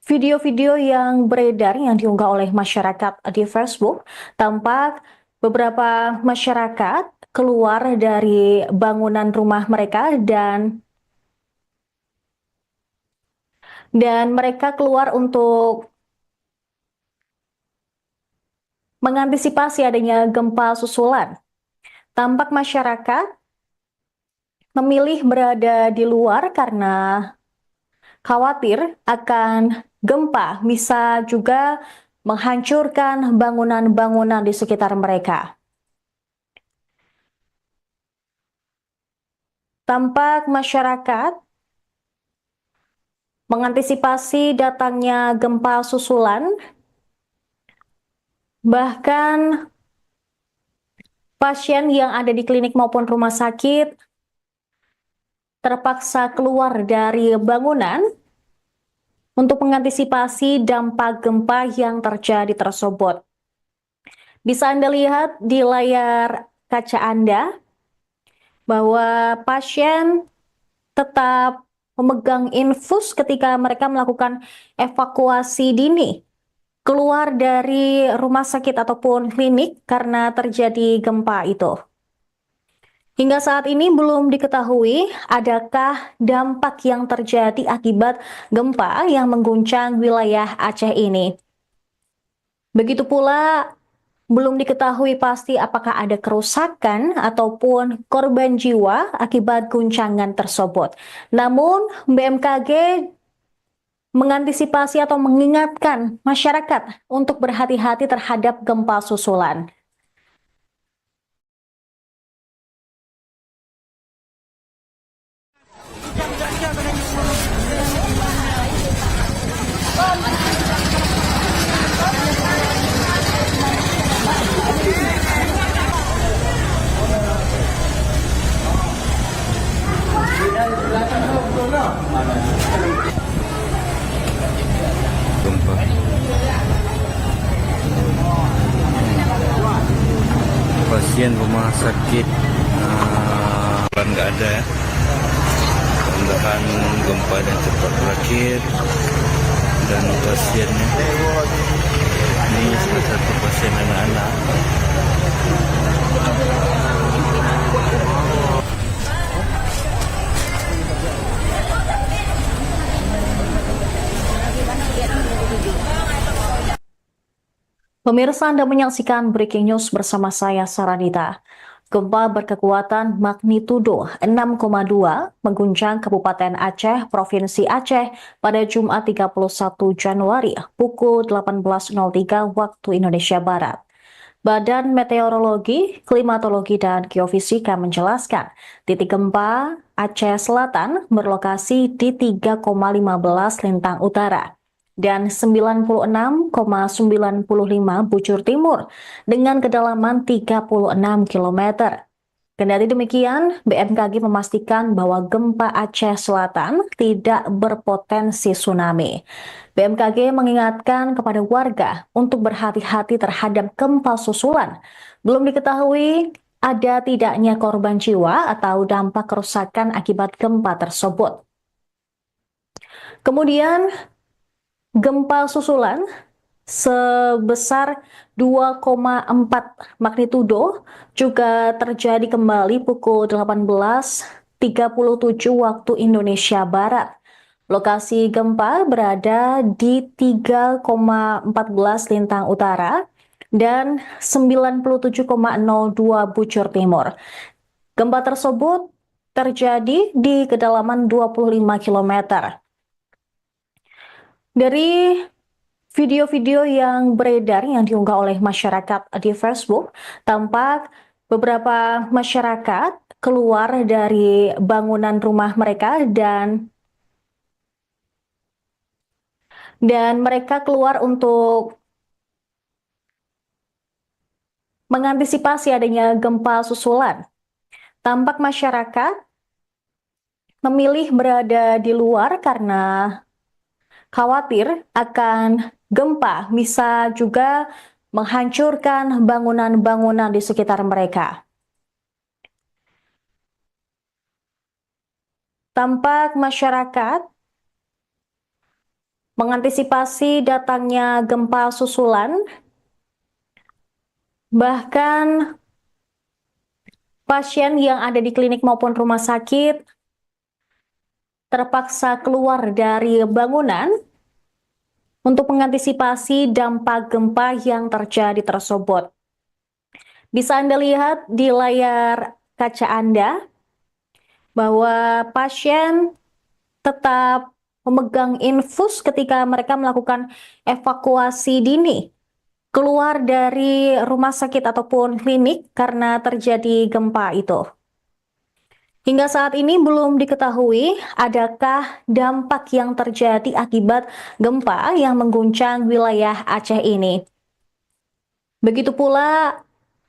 video-video yang beredar yang diunggah oleh masyarakat di Facebook, tampak beberapa masyarakat keluar dari bangunan rumah mereka dan mereka keluar untuk mengantisipasi adanya gempa susulan. Tampak masyarakat memilih berada di luar karena khawatir akan gempa bisa juga menghancurkan bangunan-bangunan di sekitar mereka. Tampak masyarakat mengantisipasi datangnya gempa susulan, bahkan pasien yang ada di klinik maupun rumah sakit terpaksa keluar dari bangunan untuk mengantisipasi dampak gempa yang terjadi tersebut. Bisa Anda lihat di layar kaca Anda bahwa pasien tetap memegang infus ketika mereka melakukan evakuasi dini keluar dari rumah sakit ataupun klinik karena terjadi gempa itu. Hingga saat ini belum diketahui adakah dampak yang terjadi akibat gempa yang mengguncang wilayah Aceh ini. Begitu pula belum diketahui pasti apakah ada kerusakan ataupun korban jiwa akibat guncangan tersebut. Namun BMKG mengantisipasi atau mengingatkan masyarakat untuk berhati-hati terhadap gempa susulan. Gempa. Pasien rumah sakit nggak ada ya. Mudah-mudahan gempa dan cepat berakhir. Dan pasiennya ini salah satu pasien anak-anak. Pemirsa, Anda menyaksikan Breaking News bersama saya, Saranita. Gempa berkekuatan magnitudo 6,2 mengguncang Kabupaten Aceh, Provinsi Aceh pada Jumat 31 Januari pukul 18.03 waktu Indonesia Barat. Badan Meteorologi, Klimatologi, dan Geofisika menjelaskan titik gempa Aceh Selatan berlokasi di 3,15 lintang utara dan 96,95 bujur timur dengan kedalaman 36 km. Kendati demikian, BMKG memastikan bahwa gempa Aceh Selatan tidak berpotensi tsunami. BMKG mengingatkan kepada warga untuk berhati-hati terhadap gempa susulan. Belum diketahui ada tidaknya korban jiwa atau dampak kerusakan akibat gempa tersebut. Kemudian, gempa susulan sebesar 2,4 magnitudo juga terjadi kembali pukul 18.37 waktu Indonesia Barat. Lokasi gempa berada di 3,14 lintang utara dan 97,02 bujur timur. Gempa tersebut terjadi di kedalaman 25 km. Dari video-video yang beredar yang diunggah oleh masyarakat di Facebook, tampak beberapa masyarakat keluar dari bangunan rumah mereka dan mereka keluar untuk mengantisipasi adanya gempa susulan. Tampak masyarakat memilih berada di luar karena khawatir akan gempa bisa juga menghancurkan bangunan-bangunan di sekitar mereka. Tampak masyarakat mengantisipasi datangnya gempa susulan, bahkan pasien yang ada di klinik maupun rumah sakit terpaksa keluar dari bangunan untuk mengantisipasi dampak gempa yang terjadi tersebut. Bisa Anda lihat di layar kaca Anda bahwa pasien tetap memegang infus ketika mereka melakukan evakuasi dini keluar dari rumah sakit ataupun klinik karena terjadi gempa itu. Hingga saat ini belum diketahui adakah dampak yang terjadi akibat gempa yang mengguncang wilayah Aceh ini. Begitu pula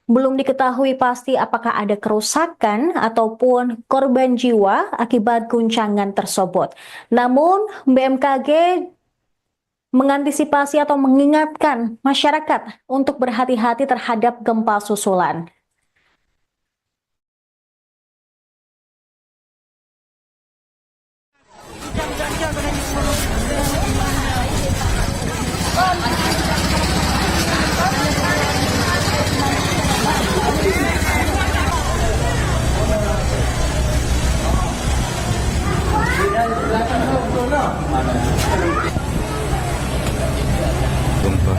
belum diketahui pasti apakah ada kerusakan ataupun korban jiwa akibat guncangan tersebut. Namun BMKG mengantisipasi atau mengingatkan masyarakat untuk berhati-hati terhadap gempa susulan. gempa.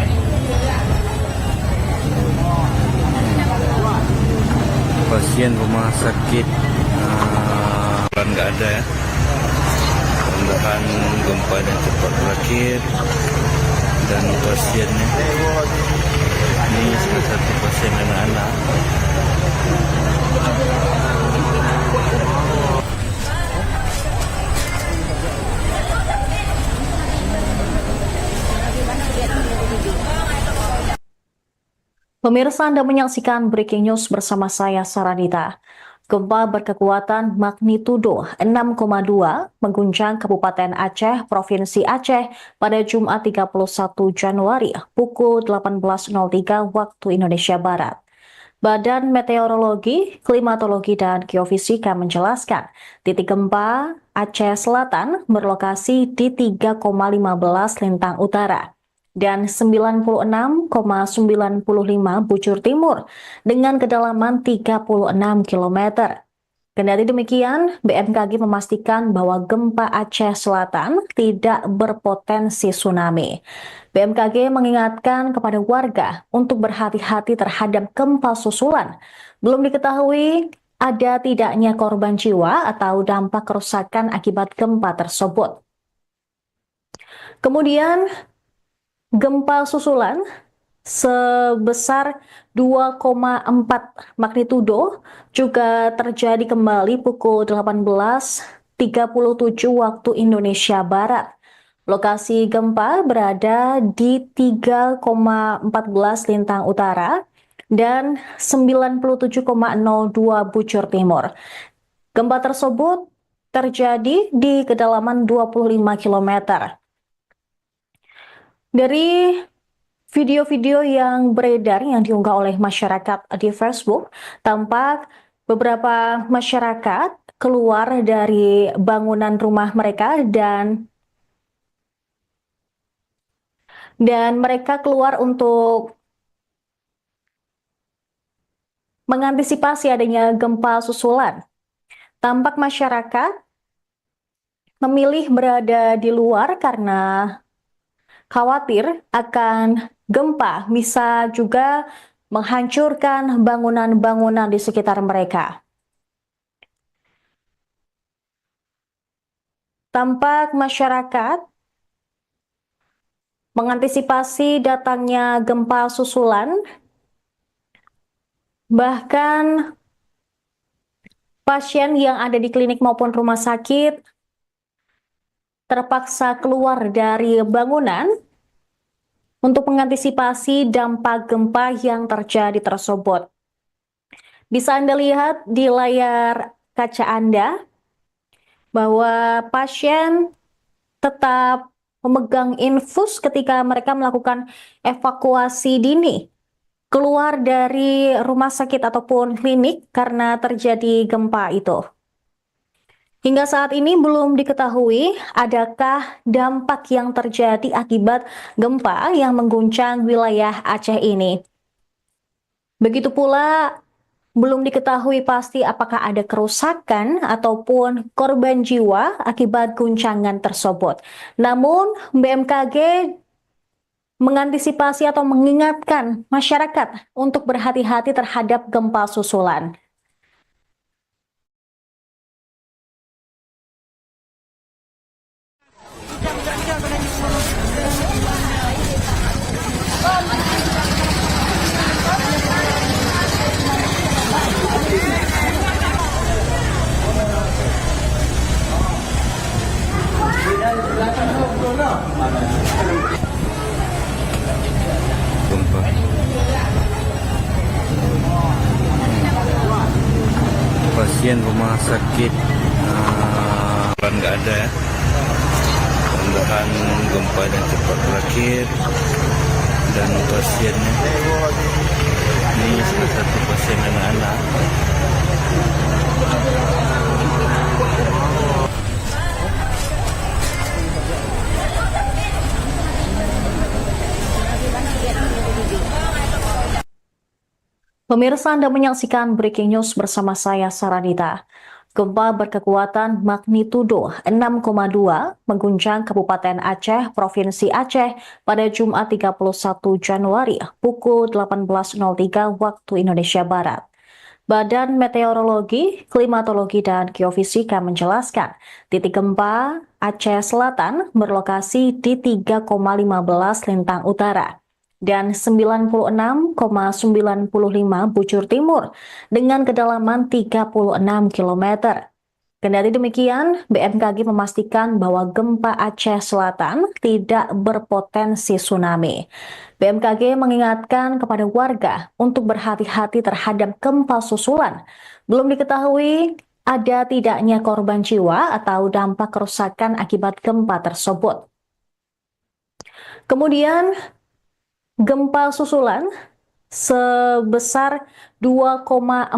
Pasien rumah sakit nggak ada ya. Mudah-mudahan gempa dan cepat berakhir. Dan pasiennya ini salah satu pasien anak-anak. Pemirsa, Anda menyaksikan Breaking News bersama saya, Saranita. Gempa berkekuatan magnitudo 6,2 mengguncang Kabupaten Aceh, Provinsi Aceh pada Jumat 31 Januari pukul 18.03 waktu Indonesia Barat. Badan Meteorologi, Klimatologi, dan Geofisika menjelaskan titik gempa Aceh Selatan berlokasi di 3,15 lintang utara dan 96,95 bujur timur dengan kedalaman 36 km. Kendati demikian, BMKG memastikan bahwa gempa Aceh Selatan tidak berpotensi tsunami. BMKG mengingatkan kepada warga untuk berhati-hati terhadap gempa susulan. Belum diketahui ada tidaknya korban jiwa atau dampak kerusakan akibat gempa tersebut. Kemudian, gempa susulan sebesar 2,4 magnitudo juga terjadi kembali pukul 18.37 waktu Indonesia Barat. Lokasi gempa berada di 3,14 lintang utara dan 97,02 bujur timur. Gempa tersebut terjadi di kedalaman 25 km. Dari video-video yang beredar yang diunggah oleh masyarakat di Facebook, tampak beberapa masyarakat keluar dari bangunan rumah mereka dan mereka keluar untuk mengantisipasi adanya gempa susulan. Tampak masyarakat memilih berada di luar karena khawatir akan gempa bisa juga menghancurkan bangunan-bangunan di sekitar mereka. Tampak masyarakat mengantisipasi datangnya gempa susulan, bahkan pasien yang ada di klinik maupun rumah sakit terpaksa keluar dari bangunan untuk mengantisipasi dampak gempa yang terjadi tersebut. Bisa Anda lihat di layar kaca Anda bahwa pasien tetap memegang infus ketika mereka melakukan evakuasi dini keluar dari rumah sakit ataupun klinik karena terjadi gempa itu. Hingga saat ini belum diketahui adakah dampak yang terjadi akibat gempa yang mengguncang wilayah Aceh ini. Begitu pula belum diketahui pasti apakah ada kerusakan ataupun korban jiwa akibat guncangan tersebut. Namun BMKG mengantisipasi atau mengingatkan masyarakat untuk berhati-hati terhadap gempa susulan. Gempa. Pasien rumah sakit nggak ada ya. Mudah-mudahan gempa dan cepat berakhir. Dan pasiennya ini salah satu pasien anak-anak. Pemirsa, Anda menyaksikan Breaking News bersama saya, Saranita. Gempa berkekuatan magnitudo 6,2 mengguncang Kabupaten Aceh, Provinsi Aceh pada Jumat 31 Januari pukul 18.03 waktu Indonesia Barat. Badan Meteorologi, Klimatologi, dan Geofisika menjelaskan titik gempa Aceh Selatan berlokasi di 3,15 lintang utara dan 96,95 bujur timur dengan kedalaman 36 km. Kendati demikian, BMKG memastikan bahwa gempa Aceh Selatan tidak berpotensi tsunami. BMKG mengingatkan kepada warga untuk berhati-hati terhadap gempa susulan. Belum diketahui ada tidaknya korban jiwa atau dampak kerusakan akibat gempa tersebut. Kemudian, gempa susulan sebesar 2,4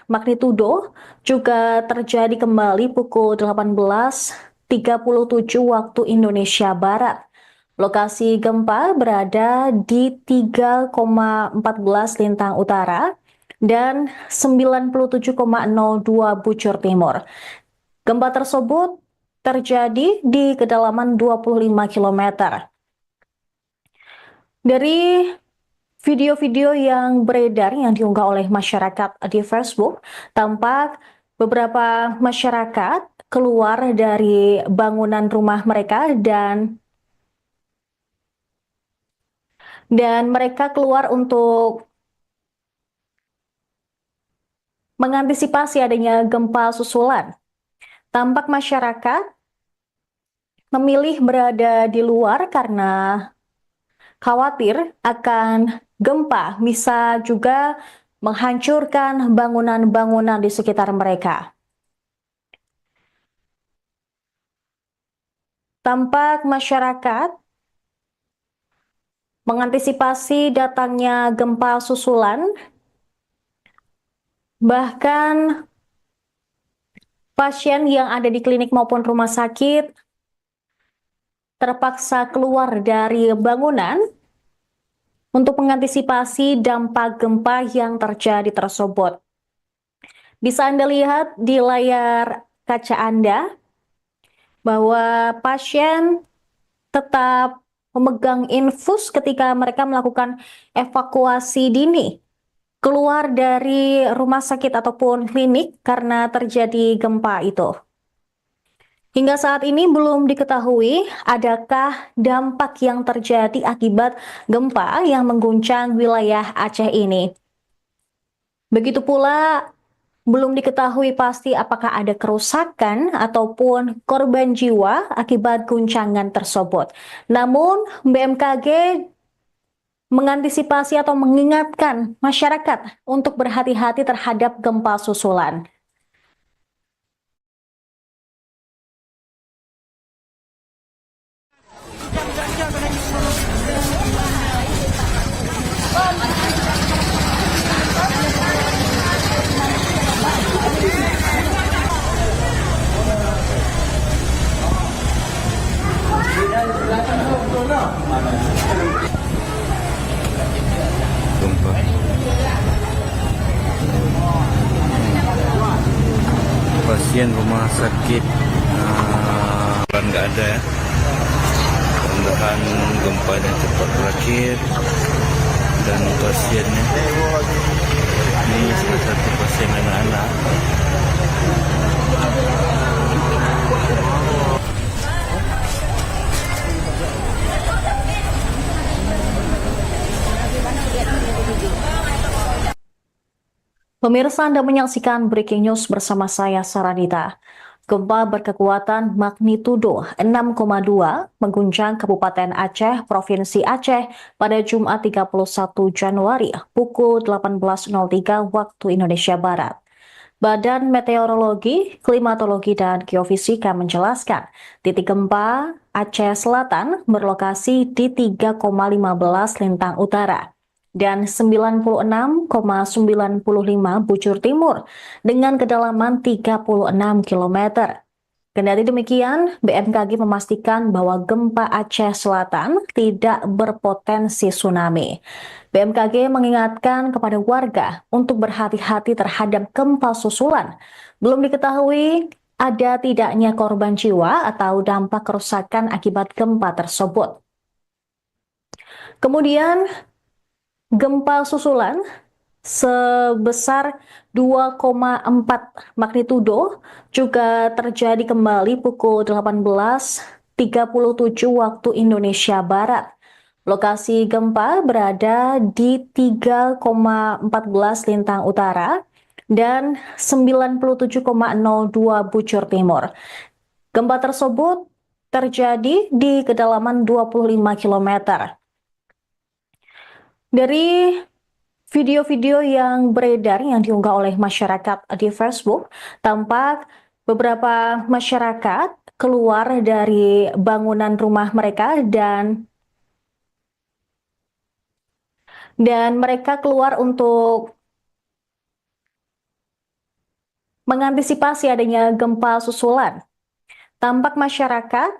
magnitudo juga terjadi kembali pukul 18.37 waktu Indonesia Barat. Lokasi gempa berada di 3,14 lintang utara dan 97,02 bujur timur. Gempa tersebut terjadi di kedalaman 25 km. Dari video-video yang beredar yang diunggah oleh masyarakat di Facebook, tampak beberapa masyarakat keluar dari bangunan rumah mereka dan mereka keluar untuk mengantisipasi adanya gempa susulan. Tampak masyarakat memilih berada di luar karena khawatir akan gempa bisa juga menghancurkan bangunan-bangunan di sekitar mereka. Tampak masyarakat mengantisipasi datangnya gempa susulan, bahkan pasien yang ada di klinik maupun rumah sakit terpaksa keluar dari bangunan untuk mengantisipasi dampak gempa yang terjadi tersebut. Bisa Anda lihat di layar kaca Anda bahwa pasien tetap memegang infus ketika mereka melakukan evakuasi dini keluar dari rumah sakit ataupun klinik karena terjadi gempa itu. Hingga saat ini belum diketahui adakah dampak yang terjadi akibat gempa yang mengguncang wilayah Aceh ini. Begitu pula belum diketahui pasti apakah ada kerusakan ataupun korban jiwa akibat guncangan tersebut. Namun BMKG mengantisipasi atau mengingatkan masyarakat untuk berhati-hati terhadap gempa susulan. Gempa. Pasien rumah sakit nggak ada ya. Mudah-mudahan gempanya cepat berakhir dan pasiennya ini salah satu pasien anak-anak. Pemirsa, Anda menyaksikan Breaking News bersama saya, Saranita. Gempa berkekuatan magnitudo 6,2 mengguncang Kabupaten Aceh, Provinsi Aceh pada Jumat 31 Januari pukul 18.03 waktu Indonesia Barat. Badan Meteorologi, Klimatologi, dan Geofisika menjelaskan titik gempa Aceh Selatan berlokasi di 3,15 lintang utara dan 96,95 bujur timur dengan kedalaman 36 km. Kendati demikian, BMKG memastikan bahwa gempa Aceh Selatan tidak berpotensi tsunami. BMKG mengingatkan kepada warga untuk berhati-hati terhadap gempa susulan. Belum diketahui ada tidaknya korban jiwa atau dampak kerusakan akibat gempa tersebut. Kemudian, gempa susulan sebesar 2,4 magnitudo juga terjadi kembali pukul 18.37 waktu Indonesia Barat. Lokasi gempa berada di 3,14 Lintang Utara dan 97,02 Bujur Timur. Gempa tersebut terjadi di kedalaman 25 km. Dari video-video yang beredar yang diunggah oleh masyarakat di Facebook, tampak beberapa masyarakat keluar dari bangunan rumah mereka dan mereka keluar untuk mengantisipasi adanya gempa susulan. Tampak masyarakat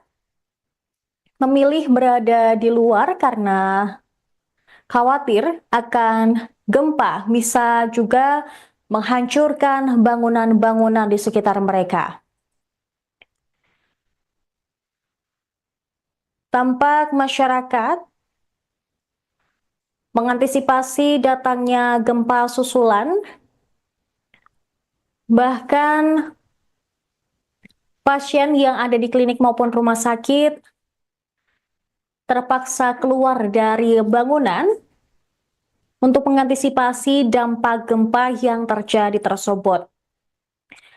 memilih berada di luar karena khawatir akan gempa bisa juga menghancurkan bangunan-bangunan di sekitar mereka. Tampak masyarakat mengantisipasi datangnya gempa susulan, bahkan pasien yang ada di klinik maupun rumah sakit terpaksa keluar dari bangunan untuk mengantisipasi dampak gempa yang terjadi tersebut.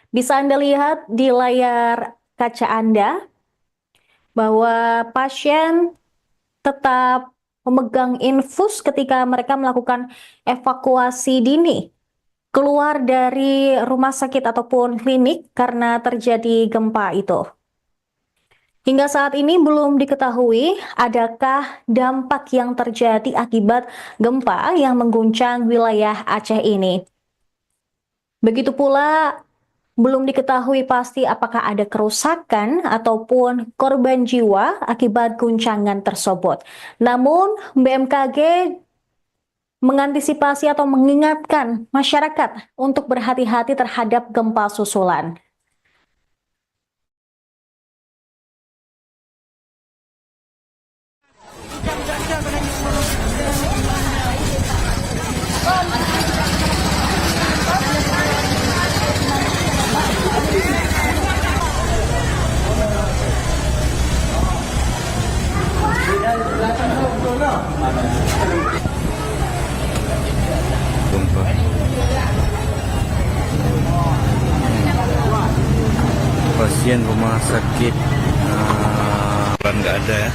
Bisa Anda lihat di layar kaca Anda bahwa pasien tetap memegang infus ketika mereka melakukan evakuasi dini keluar dari rumah sakit ataupun klinik karena terjadi gempa itu. Hingga saat ini belum diketahui adakah dampak yang terjadi akibat gempa yang mengguncang wilayah Aceh ini. Begitu pula belum diketahui pasti apakah ada kerusakan ataupun korban jiwa akibat guncangan tersebut. Namun BMKG mengantisipasi atau mengingatkan masyarakat untuk berhati-hati terhadap gempa susulan. Gempa. Pasien rumah sakit nggak ada ya.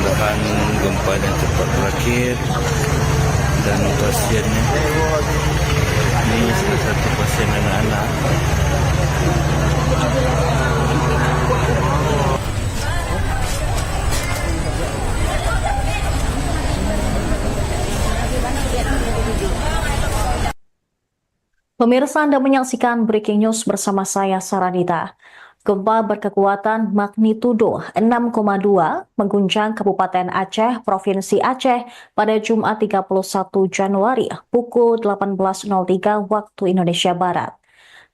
Mudah-mudahan gempa yang cepat berakhir dan pasiennya ini salah satu pasien anak-anak. Pemirsa, Anda menyaksikan Breaking News bersama saya, Saranita. Gempa berkekuatan magnitudo 6,2 mengguncang Kabupaten Aceh, Provinsi Aceh pada Jumat 31 Januari pukul 18.03 waktu Indonesia Barat.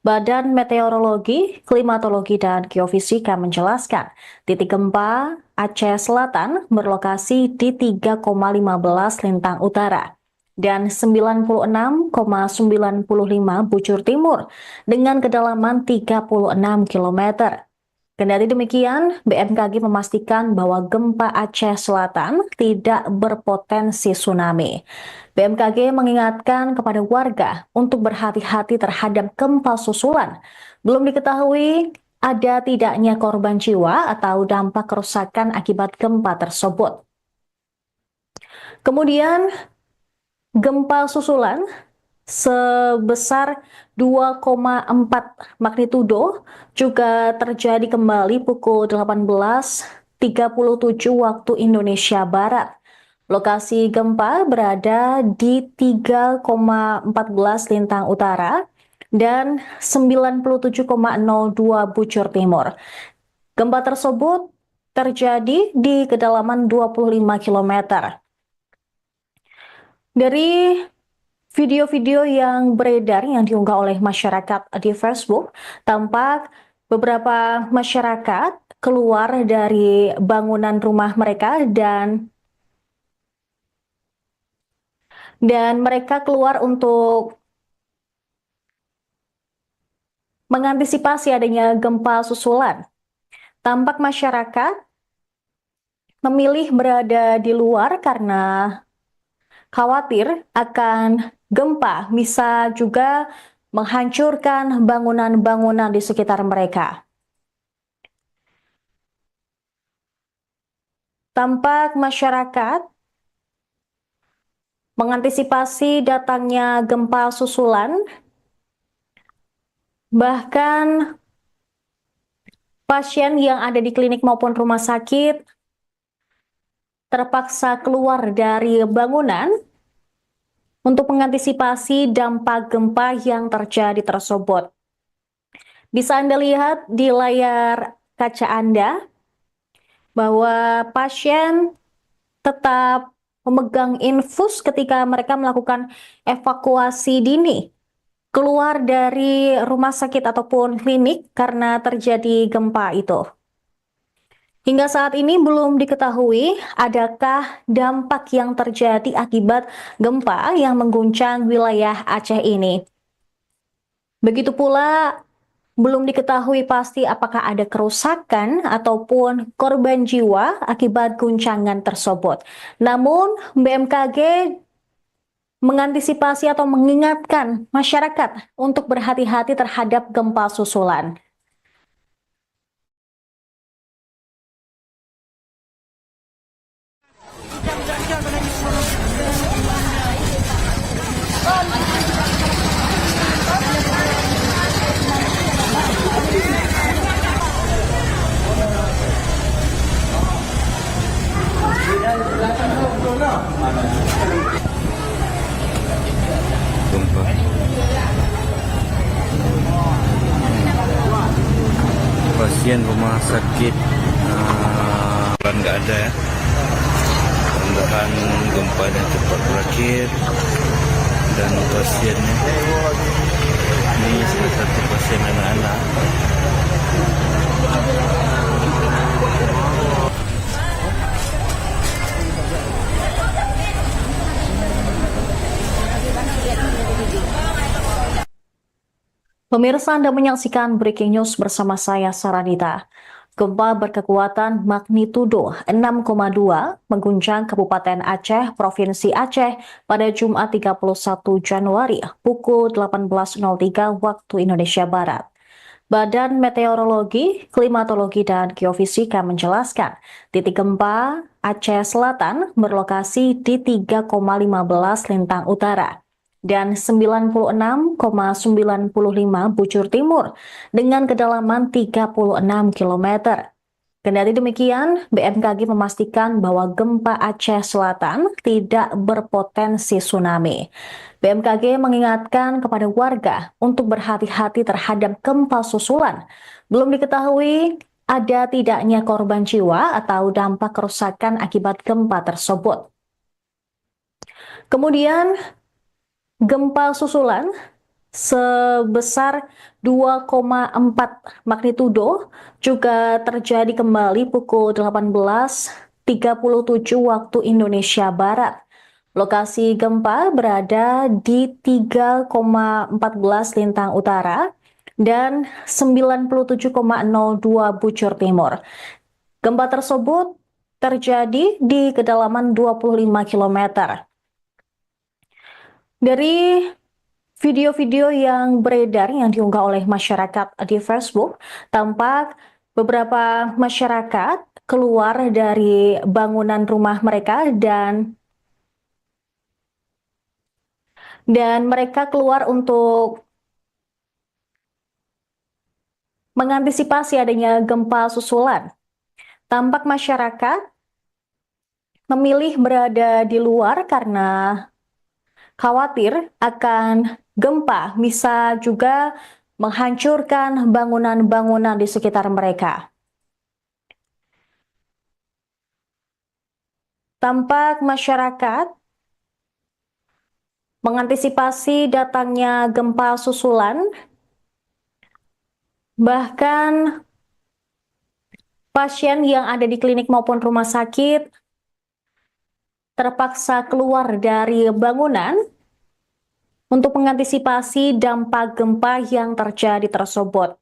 Badan Meteorologi, Klimatologi, dan Geofisika menjelaskan titik gempa Aceh Selatan berlokasi di 3,15 Lintang Utara dan 96,95 Bujur Timur dengan kedalaman 36 km. Kendati demikian, BMKG memastikan bahwa gempa Aceh Selatan tidak berpotensi tsunami. BMKG mengingatkan kepada warga untuk berhati-hati terhadap gempa susulan. Belum diketahui ada tidaknya korban jiwa atau dampak kerusakan akibat gempa tersebut. Kemudian, gempa susulan sebesar 2,4 magnitudo juga terjadi kembali pukul 18.37 waktu Indonesia Barat. Lokasi gempa berada di 3,14 Lintang Utara dan 97,02 Bujur Timur. Gempa tersebut terjadi di kedalaman 25 km. Dari video-video yang beredar yang diunggah oleh masyarakat di Facebook, tampak beberapa masyarakat keluar dari bangunan rumah mereka dan mereka keluar untuk mengantisipasi adanya gempa susulan. Tampak masyarakat memilih berada di luar karena khawatir akan gempa bisa juga menghancurkan bangunan-bangunan di sekitar mereka. Tampak masyarakat mengantisipasi datangnya gempa susulan, bahkan pasien yang ada di klinik maupun rumah sakit terpaksa keluar dari bangunan untuk mengantisipasi dampak gempa yang terjadi tersebut. Bisa Anda lihat di layar kaca Anda bahwa pasien tetap memegang infus ketika mereka melakukan evakuasi dini keluar dari rumah sakit ataupun klinik karena terjadi gempa itu. Hingga saat ini belum diketahui adakah dampak yang terjadi akibat gempa yang mengguncang wilayah Aceh ini. Begitu pula belum diketahui pasti apakah ada kerusakan ataupun korban jiwa akibat guncangan tersebut. Namun BMKG mengantisipasi atau mengingatkan masyarakat untuk berhati-hati terhadap gempa susulan. Gempa. Pasien rumah sakit nggak ada ya. Mudah-mudahan gempanya cepat berakhir dan pasiennya ini salah satu pasien anak-anak. Pemirsa, Anda menyaksikan Breaking News bersama saya, Saranita. Gempa berkekuatan magnitudo 6,2 mengguncang Kabupaten Aceh, Provinsi Aceh pada Jumat 31 Januari pukul 18.03 waktu Indonesia Barat. Badan Meteorologi, Klimatologi, dan Geofisika menjelaskan titik gempa Aceh Selatan berlokasi di 3,15 lintang utara dan 96,95 bujur timur dengan kedalaman 36 km. Kendati demikian, BMKG memastikan bahwa gempa Aceh Selatan tidak berpotensi tsunami. BMKG mengingatkan kepada warga untuk berhati-hati terhadap gempa susulan. Belum diketahui ada tidaknya korban jiwa atau dampak kerusakan akibat gempa tersebut. Kemudian, gempa susulan sebesar 2,4 magnitudo juga terjadi kembali pukul 18.37 waktu Indonesia Barat. Lokasi gempa berada di 3,14 lintang utara dan 97,02 bujur timur. Gempa tersebut terjadi di kedalaman 25 km. Dari video-video yang beredar yang diunggah oleh masyarakat di Facebook, tampak beberapa masyarakat keluar dari bangunan rumah mereka dan mereka keluar untuk mengantisipasi adanya gempa susulan. Tampak masyarakat memilih berada di luar karena khawatir akan gempa bisa juga menghancurkan bangunan-bangunan di sekitar mereka. Tampak masyarakat mengantisipasi datangnya gempa susulan, bahkan pasien yang ada di klinik maupun rumah sakit terpaksa keluar dari bangunan untuk mengantisipasi dampak gempa yang terjadi tersebut.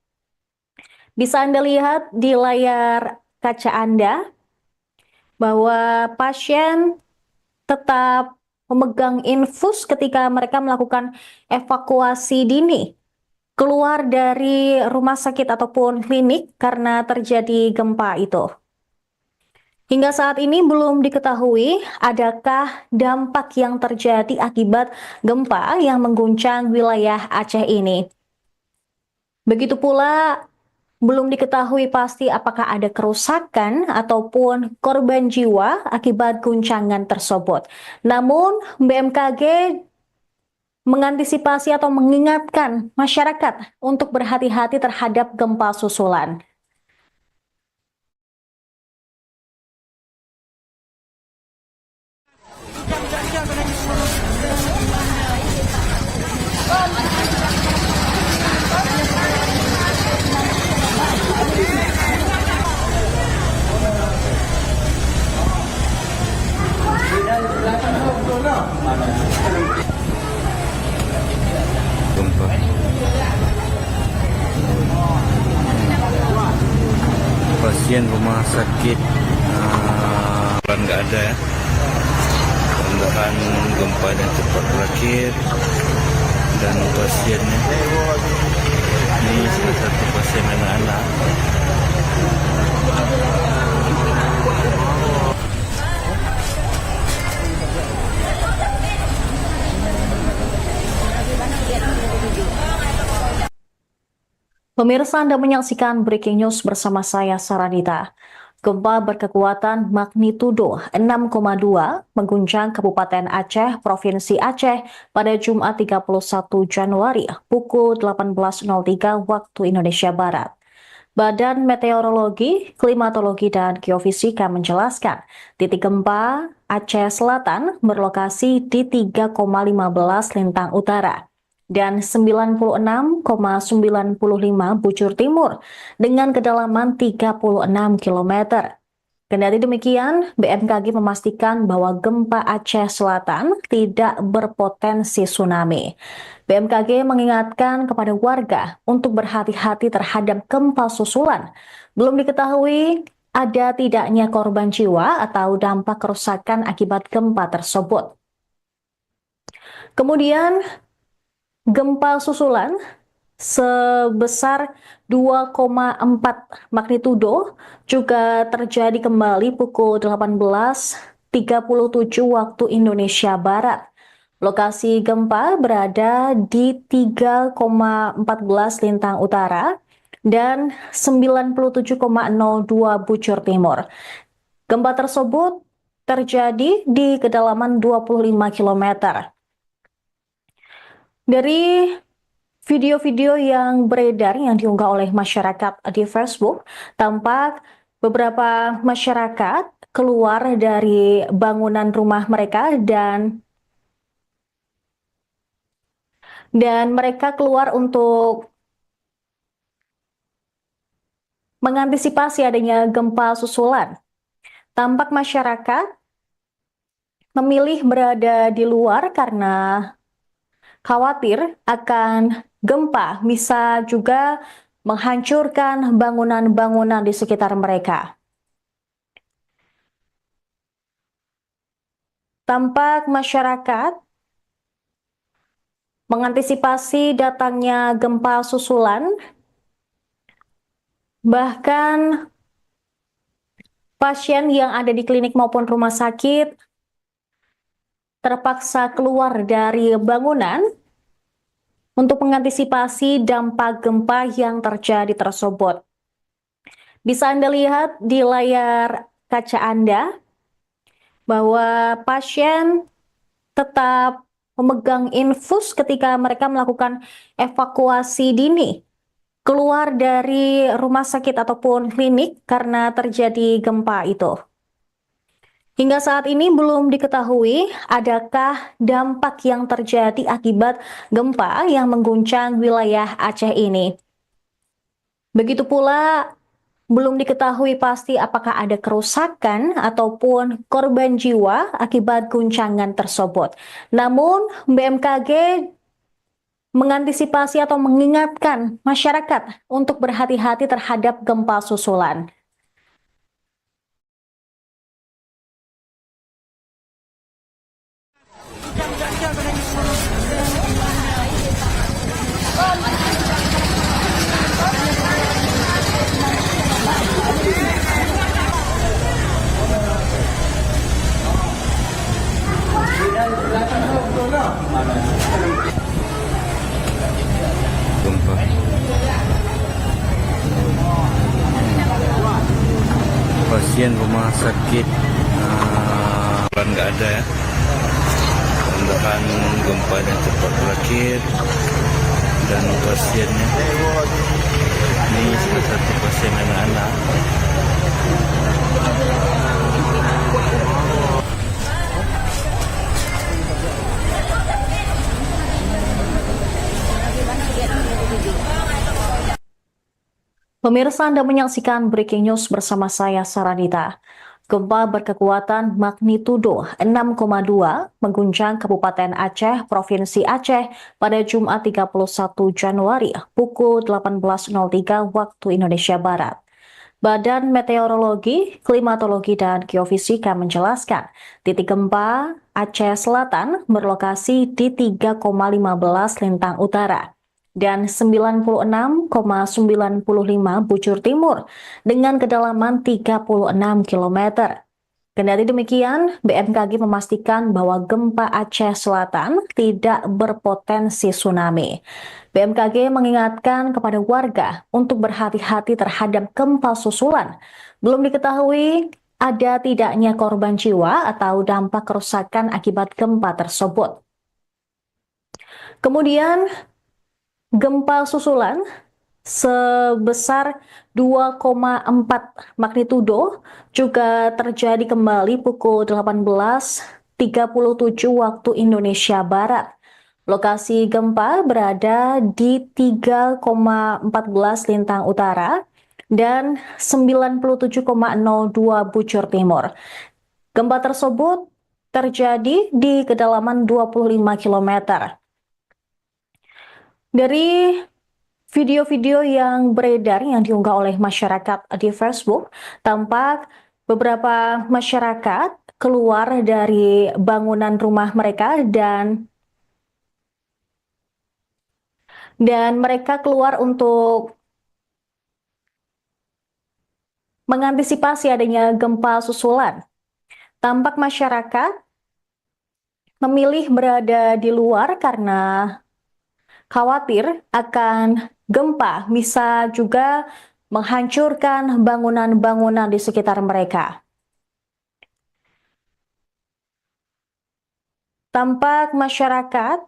Bisa Anda lihat di layar kaca Anda bahwa pasien tetap memegang infus ketika mereka melakukan evakuasi dini keluar dari rumah sakit ataupun klinik karena terjadi gempa itu. Hingga saat ini belum diketahui adakah dampak yang terjadi akibat gempa yang mengguncang wilayah Aceh ini. Begitu pula belum diketahui pasti apakah ada kerusakan ataupun korban jiwa akibat guncangan tersebut. Namun BMKG mengantisipasi atau mengingatkan masyarakat untuk berhati-hati terhadap gempa susulan. Gempa. Pasien rumah sakit nggak ada ya. Mudah-mudahan gempanya cepat berakhir dan pasiennya ini salah satu pasien anak-anak. Pemirsa, Anda menyaksikan Breaking News bersama saya, Saranita. Gempa berkekuatan magnitudo 6,2 mengguncang Kabupaten Aceh, Provinsi Aceh pada Jumat 31 Januari pukul 18.03 waktu Indonesia Barat. Badan Meteorologi, Klimatologi, dan Geofisika menjelaskan titik gempa Aceh Selatan berlokasi di 3,15 lintang utara dan 96,95 bujur timur dengan kedalaman 36 km. Kendati demikian, BMKG memastikan bahwa gempa Aceh Selatan tidak berpotensi tsunami. BMKG mengingatkan kepada warga untuk berhati-hati terhadap gempa susulan. Belum diketahui ada tidaknya korban jiwa atau dampak kerusakan akibat gempa tersebut. Kemudian, gempa susulan sebesar 2,4 magnitudo juga terjadi kembali pukul 18.37 waktu Indonesia Barat. Lokasi gempa berada di 3,14 lintang utara dan 97,02 bujur timur. Gempa tersebut terjadi di kedalaman 25 km. Dari video-video yang beredar yang diunggah oleh masyarakat di Facebook, tampak beberapa masyarakat keluar dari bangunan rumah mereka dan mereka keluar untuk mengantisipasi adanya gempa susulan. Tampak masyarakat memilih berada di luar karena khawatir akan gempa bisa juga menghancurkan bangunan-bangunan di sekitar mereka. Tampak masyarakat mengantisipasi datangnya gempa susulan, bahkan pasien yang ada di klinik maupun rumah sakit terpaksa keluar dari bangunan untuk mengantisipasi dampak gempa yang terjadi tersebut. Bisa Anda lihat di layar kaca Anda bahwa pasien tetap memegang infus ketika mereka melakukan evakuasi dini keluar dari rumah sakit ataupun klinik karena terjadi gempa itu. Hingga saat ini belum diketahui adakah dampak yang terjadi akibat gempa yang mengguncang wilayah Aceh ini. Begitu pula belum diketahui pasti apakah ada kerusakan ataupun korban jiwa akibat guncangan tersebut. Namun BMKG mengantisipasi atau mengingatkan masyarakat untuk berhati-hati terhadap gempa susulan. Gempa. Pasien rumah sakit nggak ada ya. Mudah-mudahan gempa yang cepat berakhir dan pasiennya ini salah satu pasien anak-anak. Pemirsa, Anda menyaksikan Breaking News bersama saya, Saranita. Gempa berkekuatan magnitudo 6,2 mengguncang Kabupaten Aceh, Provinsi Aceh pada Jumat 31 Januari pukul 18.03 waktu Indonesia Barat. Badan Meteorologi, Klimatologi, dan Geofisika menjelaskan titik gempa Aceh Selatan berlokasi di 3,15 lintang utara dan 96,95 bujur timur dengan kedalaman 36 km. Kendati demikian, BMKG memastikan bahwa gempa Aceh Selatan tidak berpotensi tsunami. BMKG mengingatkan kepada warga untuk berhati-hati terhadap gempa susulan. Belum diketahui ada tidaknya korban jiwa atau dampak kerusakan akibat gempa tersebut. Kemudian, gempa susulan sebesar 2,4 magnitudo juga terjadi kembali pukul 18.37 waktu Indonesia Barat. Lokasi gempa berada di 3,14 lintang utara dan 97,02 bujur timur. Gempa tersebut terjadi di kedalaman 25 km. Dari video-video yang beredar yang diunggah oleh masyarakat di Facebook, tampak beberapa masyarakat keluar dari bangunan rumah mereka dan mereka keluar untuk mengantisipasi adanya gempa susulan. Tampak masyarakat memilih berada di luar karena khawatir akan gempa bisa juga menghancurkan bangunan-bangunan di sekitar mereka. Tampak masyarakat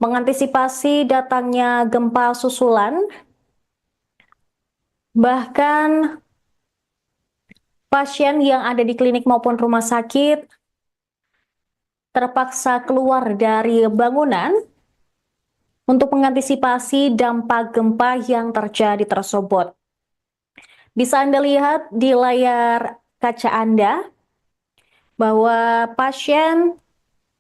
mengantisipasi datangnya gempa susulan, bahkan pasien yang ada di klinik maupun rumah sakit terpaksa keluar dari bangunan untuk mengantisipasi dampak gempa yang terjadi tersebut. Bisa Anda lihat di layar kaca Anda bahwa pasien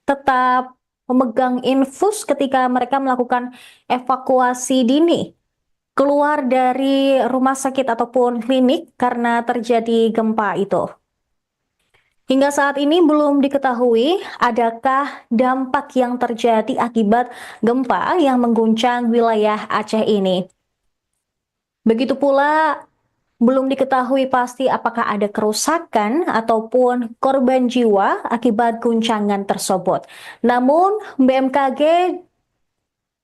tetap memegang infus ketika mereka melakukan evakuasi dini keluar dari rumah sakit ataupun klinik karena terjadi gempa itu. Hingga saat ini belum diketahui adakah dampak yang terjadi akibat gempa yang mengguncang wilayah Aceh ini. Begitu pula belum diketahui pasti apakah ada kerusakan ataupun korban jiwa akibat guncangan tersebut. Namun BMKG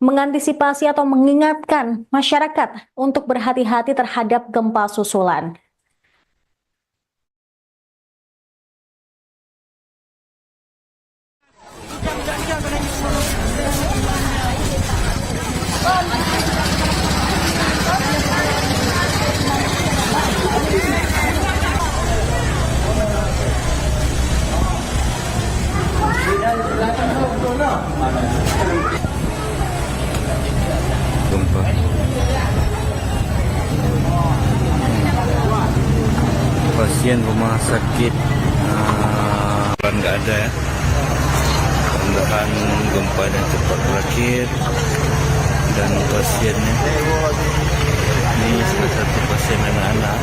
mengantisipasi atau mengingatkan masyarakat untuk berhati-hati terhadap gempa susulan. pasien rumah sakit nggak ada ya. Mudah-mudahan gempa dan cepat berakhir. Dan pasiennya ini salah satu pasien anak-anak.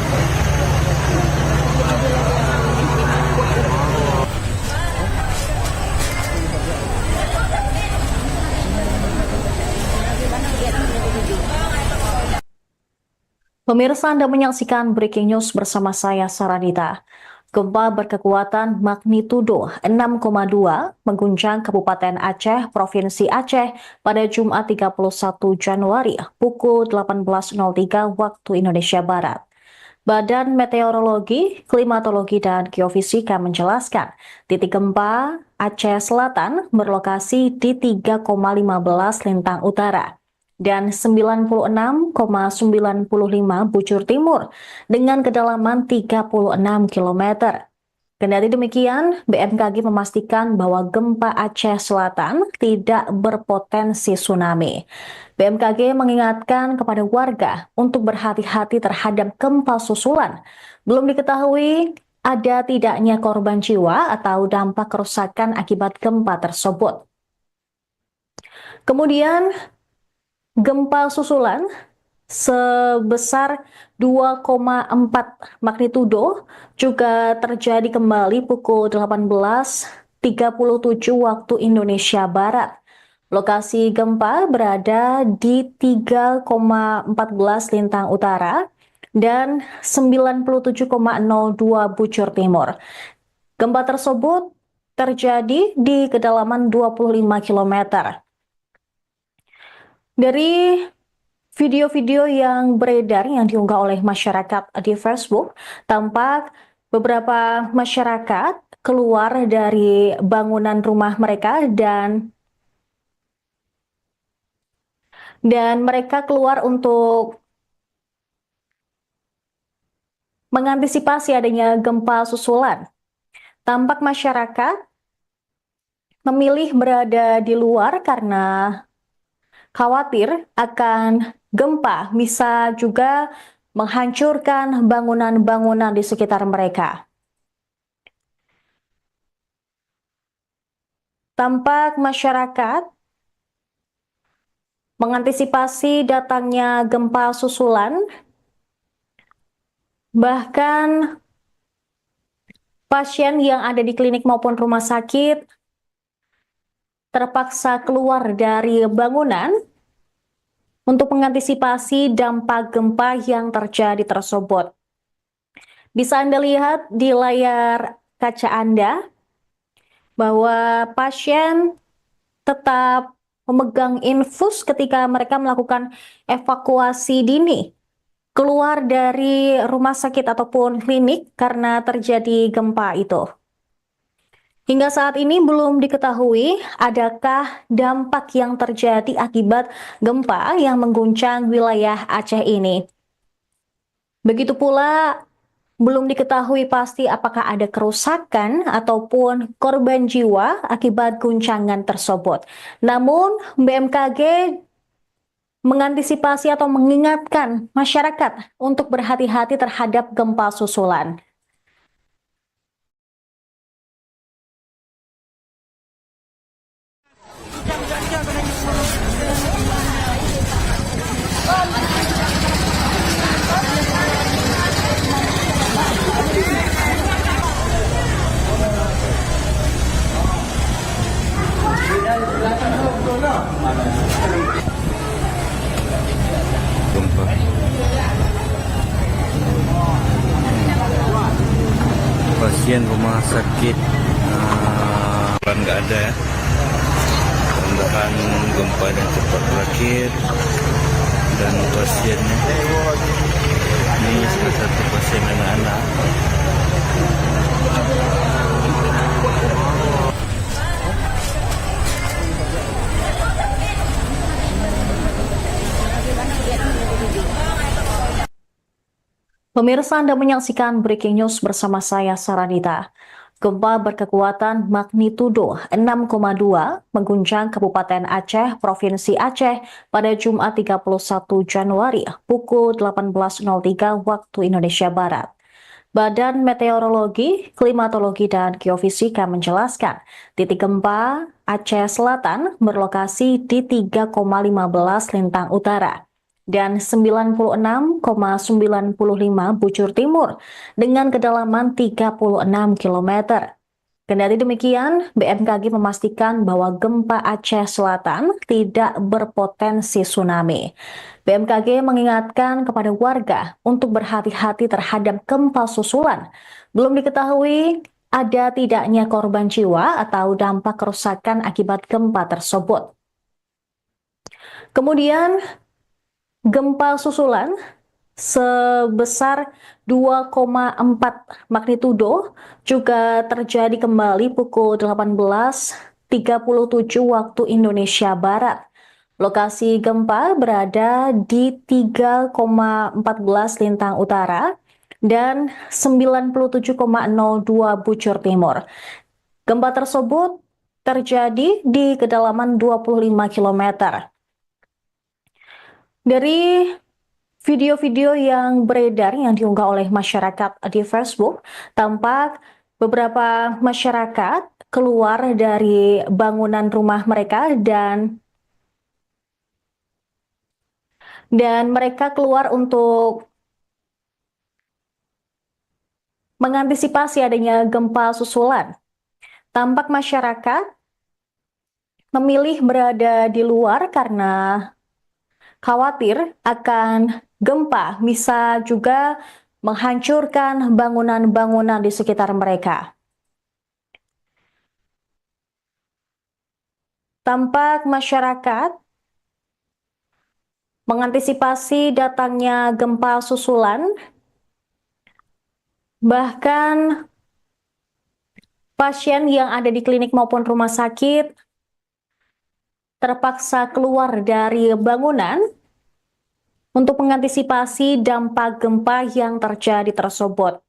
Pemirsa, Anda menyaksikan Breaking News bersama saya, Saranita. Gempa berkekuatan magnitudo 6,2 mengguncang Kabupaten Aceh, Provinsi Aceh pada Jumat 31 Januari pukul 18.03 waktu Indonesia Barat. Badan Meteorologi, Klimatologi, dan Geofisika menjelaskan titik gempa Aceh Selatan berlokasi di 3,15 lintang utara dan 96,95 bujur timur dengan kedalaman 36 km. Kendati demikian, BMKG memastikan bahwa gempa Aceh Selatan tidak berpotensi tsunami. BMKG mengingatkan kepada warga untuk berhati-hati terhadap gempa susulan. Belum diketahui ada tidaknya korban jiwa atau dampak kerusakan akibat gempa tersebut. Kemudian, gempa susulan sebesar 2,4 magnitudo juga terjadi kembali pukul 18.37 waktu Indonesia Barat. Lokasi gempa berada di 3,14 lintang utara dan 97,02 bujur timur. Gempa tersebut terjadi di kedalaman 25 km. Dari video-video yang beredar yang diunggah oleh masyarakat di Facebook, tampak beberapa masyarakat keluar dari bangunan rumah mereka dan mereka keluar untuk mengantisipasi adanya gempa susulan. Tampak masyarakat memilih berada di luar karena khawatir akan gempa bisa juga menghancurkan bangunan-bangunan di sekitar mereka. Tampak masyarakat mengantisipasi datangnya gempa susulan, bahkan pasien yang ada di klinik maupun rumah sakit terpaksa keluar dari bangunan untuk mengantisipasi dampak gempa yang terjadi tersebut. Bisa Anda lihat di layar kaca Anda bahwa pasien tetap memegang infus ketika mereka melakukan evakuasi dini keluar dari rumah sakit ataupun klinik karena terjadi gempa itu. Hingga saat ini belum diketahui adakah dampak yang terjadi akibat gempa yang mengguncang wilayah Aceh ini. Begitu pula belum diketahui pasti apakah ada kerusakan ataupun korban jiwa akibat guncangan tersebut. Namun BMKG mengantisipasi atau mengingatkan masyarakat untuk berhati-hati terhadap gempa susulan. Gempa. Pasien rumah sakit nggak ada ya. Mudah-mudahan gempa dan cepat berakhir. Dan pasiennya ini salah satu pasien anak-anak. Pemirsa, Anda menyaksikan Breaking News bersama saya, Saranita. Gempa berkekuatan magnitudo 6,2 mengguncang Kabupaten Aceh, Provinsi Aceh pada Jumat 31 Januari pukul 18.03 waktu Indonesia Barat. Badan Meteorologi, Klimatologi, dan Geofisika menjelaskan, titik gempa Aceh Selatan berlokasi di 3,15 lintang utara dan 96,95 bujur timur dengan kedalaman 36 km. Kendati demikian, BMKG memastikan bahwa gempa Aceh Selatan tidak berpotensi tsunami. BMKG mengingatkan kepada warga untuk berhati-hati terhadap gempa susulan. Belum diketahui ada tidaknya korban jiwa atau dampak kerusakan akibat gempa tersebut. Kemudian, gempa susulan sebesar 2,4 magnitudo juga terjadi kembali pukul 18.37 waktu Indonesia Barat. Lokasi gempa berada di 3,14 lintang utara dan 97,02 bujur timur. Gempa tersebut terjadi di kedalaman 25 km. Dari video-video yang beredar yang diunggah oleh masyarakat di Facebook, tampak beberapa masyarakat keluar dari bangunan rumah mereka dan mereka keluar untuk mengantisipasi adanya gempa susulan. Tampak masyarakat memilih berada di luar karena khawatir akan gempa bisa juga menghancurkan bangunan-bangunan di sekitar mereka. Tampak masyarakat mengantisipasi datangnya gempa susulan, bahkan pasien yang ada di klinik maupun rumah sakit terpaksa keluar dari bangunan untuk mengantisipasi dampak gempa yang terjadi tersebut.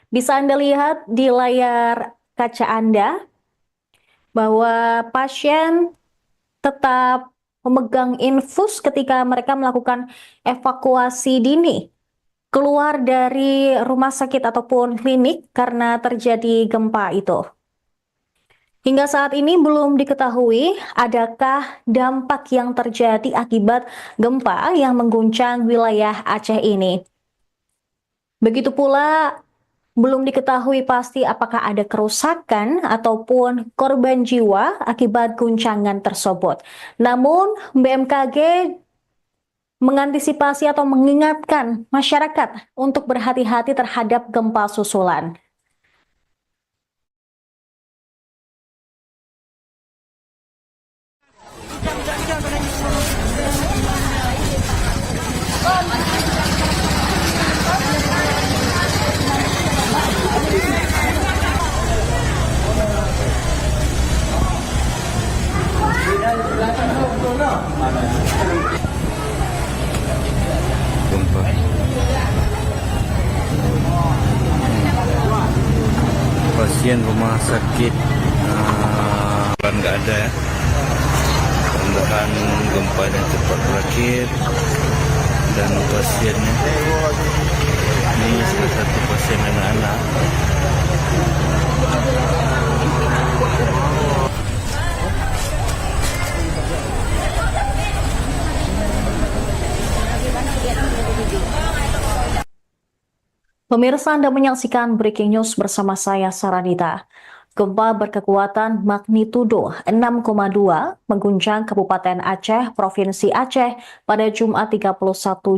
Bisa Anda lihat di layar kaca Anda bahwa pasien tetap memegang infus ketika mereka melakukan evakuasi dini keluar dari rumah sakit ataupun klinik karena terjadi gempa itu. Hingga saat ini belum diketahui adakah dampak yang terjadi akibat gempa yang mengguncang wilayah Aceh ini. Begitu pula belum diketahui pasti apakah ada kerusakan ataupun korban jiwa akibat guncangan tersebut. Namun BMKG mengantisipasi atau mengingatkan masyarakat untuk berhati-hati terhadap gempa susulan. Gempa. Pasien rumah sakit kan nggak ada ya. Mudah-mudahan gempanya cepat berakhir dan pasiennya ini salah satu pasien anak-anak. Pemirsa, Anda menyaksikan Breaking News bersama saya, Saranita. Gempa berkekuatan magnitudo 6,2 mengguncang Kabupaten Aceh, Provinsi Aceh pada Jumat 31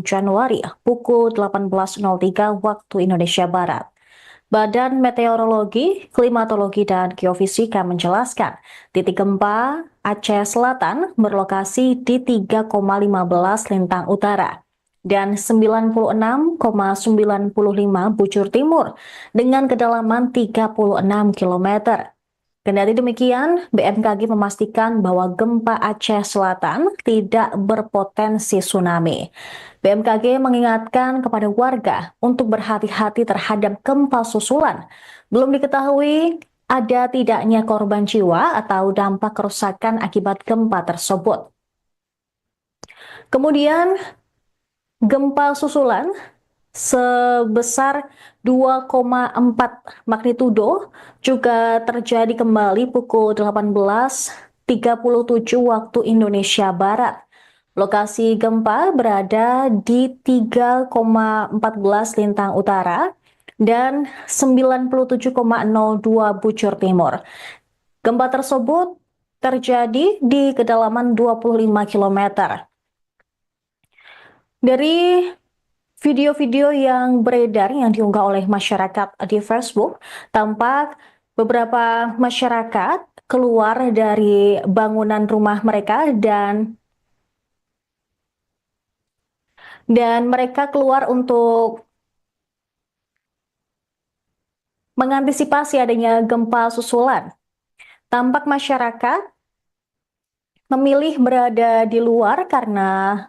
Januari pukul 18.03 waktu Indonesia Barat. Badan Meteorologi, Klimatologi, dan Geofisika menjelaskan, titik gempa Aceh Selatan berlokasi di 3,15 lintang utara dan 96,95 bujur timur dengan kedalaman 36 km. Kendati demikian, BMKG memastikan bahwa gempa Aceh Selatan tidak berpotensi tsunami. BMKG mengingatkan kepada warga untuk berhati-hati terhadap gempa susulan. Belum diketahui ada tidaknya korban jiwa atau dampak kerusakan akibat gempa tersebut. Kemudian, gempa susulan sebesar 2,4 magnitudo juga terjadi kembali pukul 18.37 waktu Indonesia Barat. Lokasi gempa berada di 3,14 Lintang Utara dan 97,02 Bujur Timur. Gempa tersebut terjadi di kedalaman 25 km. Dari video-video yang beredar yang diunggah oleh masyarakat di Facebook, tampak beberapa masyarakat keluar dari bangunan rumah mereka dan mereka keluar untuk mengantisipasi adanya gempa susulan. Tampak masyarakat memilih berada di luar karena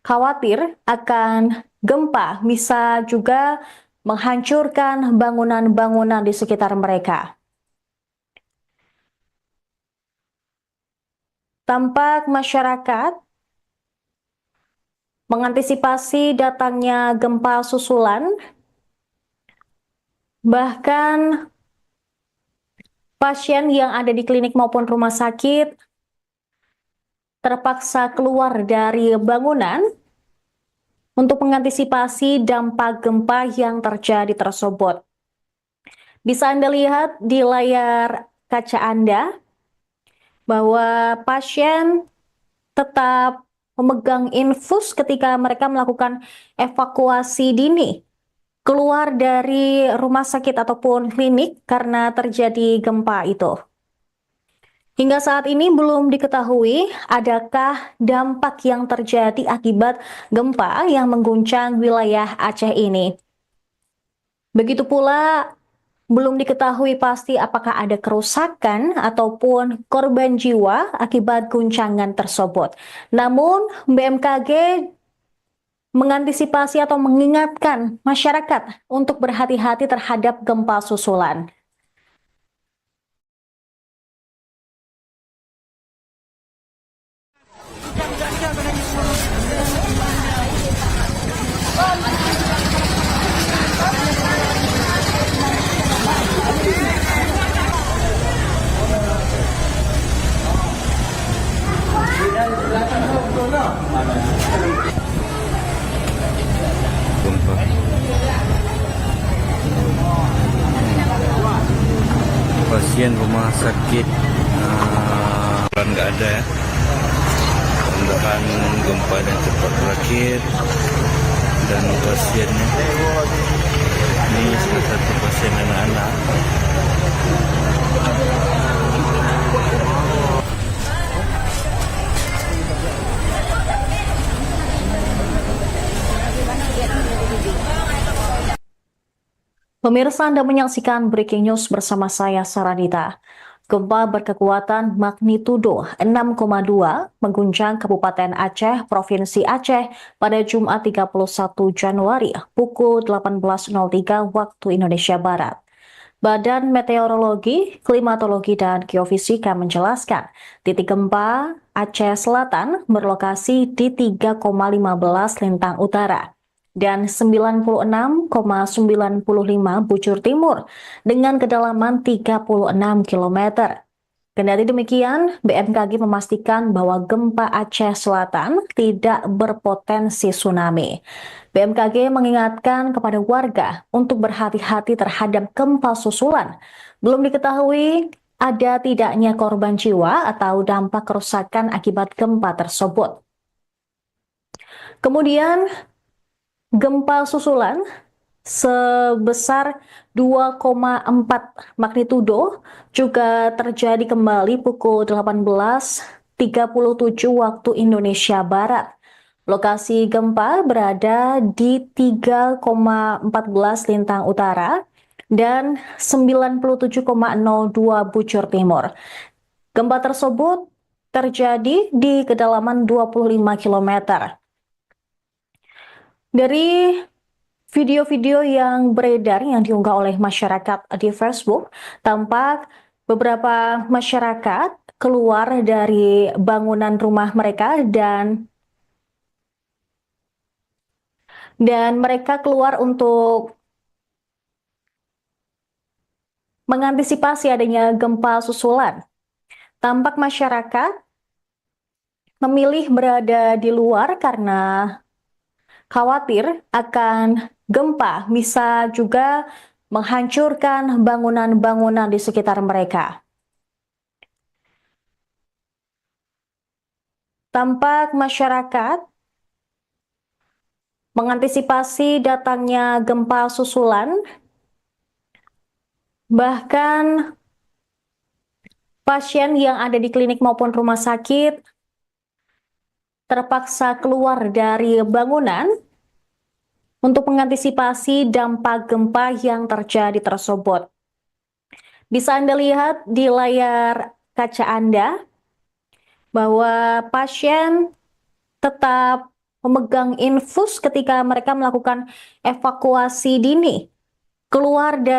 khawatir akan gempa bisa juga menghancurkan bangunan-bangunan di sekitar mereka. Tampak masyarakat mengantisipasi datangnya gempa susulan, bahkan pasien yang ada di klinik maupun rumah sakit terpaksa keluar dari bangunan untuk mengantisipasi dampak gempa yang terjadi tersebut. Bisa Anda lihat di layar kaca Anda bahwa pasien tetap memegang infus ketika mereka melakukan evakuasi dini keluar dari rumah sakit ataupun klinik karena terjadi gempa itu. Hingga saat ini belum diketahui adakah dampak yang terjadi akibat gempa yang mengguncang wilayah Aceh ini. Begitu pula belum diketahui pasti apakah ada kerusakan ataupun korban jiwa akibat guncangan tersebut. Namun BMKG mengantisipasi atau mengingatkan masyarakat untuk berhati-hati terhadap gempa susulan. Gempa. Pasien rumah sakit nggak ada ya. Mudah-mudahan gempa dan cepat berakhir. Dan pasiennya ini salah satu pasien anak-anak. Pemirsa, Anda menyaksikan Breaking News bersama saya, Saranita. Gempa berkekuatan magnitudo 6,2 mengguncang Kabupaten Aceh, Provinsi Aceh pada Jumat 31 Januari pukul 18.03 waktu Indonesia Barat. Badan Meteorologi, Klimatologi, dan Geofisika menjelaskan titik gempa Aceh Selatan berlokasi di 3,15 Lintang Utara dan 96,95 Bujur Timur dengan kedalaman 36 km. Kendati demikian, BMKG memastikan bahwa gempa Aceh Selatan tidak berpotensi tsunami. BMKG mengingatkan kepada warga untuk berhati-hati terhadap gempa susulan. Belum diketahui ada tidaknya korban jiwa atau dampak kerusakan akibat gempa tersebut. Kemudian, gempa susulan sebesar 2,4 magnitudo juga terjadi kembali pukul 18.37 waktu Indonesia Barat. Lokasi gempa berada di 3,14 Lintang Utara dan 97,02 Bujur Timur. Gempa tersebut terjadi di kedalaman 25 km. Dari video-video yang beredar yang diunggah oleh masyarakat di Facebook, tampak beberapa masyarakat keluar dari bangunan rumah mereka dan mereka keluar untuk mengantisipasi adanya gempa susulan. Tampak masyarakat memilih berada di luar karena khawatir akan gempa bisa juga menghancurkan bangunan-bangunan di sekitar mereka. Tampak masyarakat mengantisipasi datangnya gempa susulan, bahkan pasien yang ada di klinik maupun rumah sakit terpaksa keluar dari bangunan untuk mengantisipasi dampak gempa yang terjadi tersebut. Bisa Anda lihat di layar kaca Anda bahwa pasien tetap memegang infus ketika mereka melakukan evakuasi dini keluar dari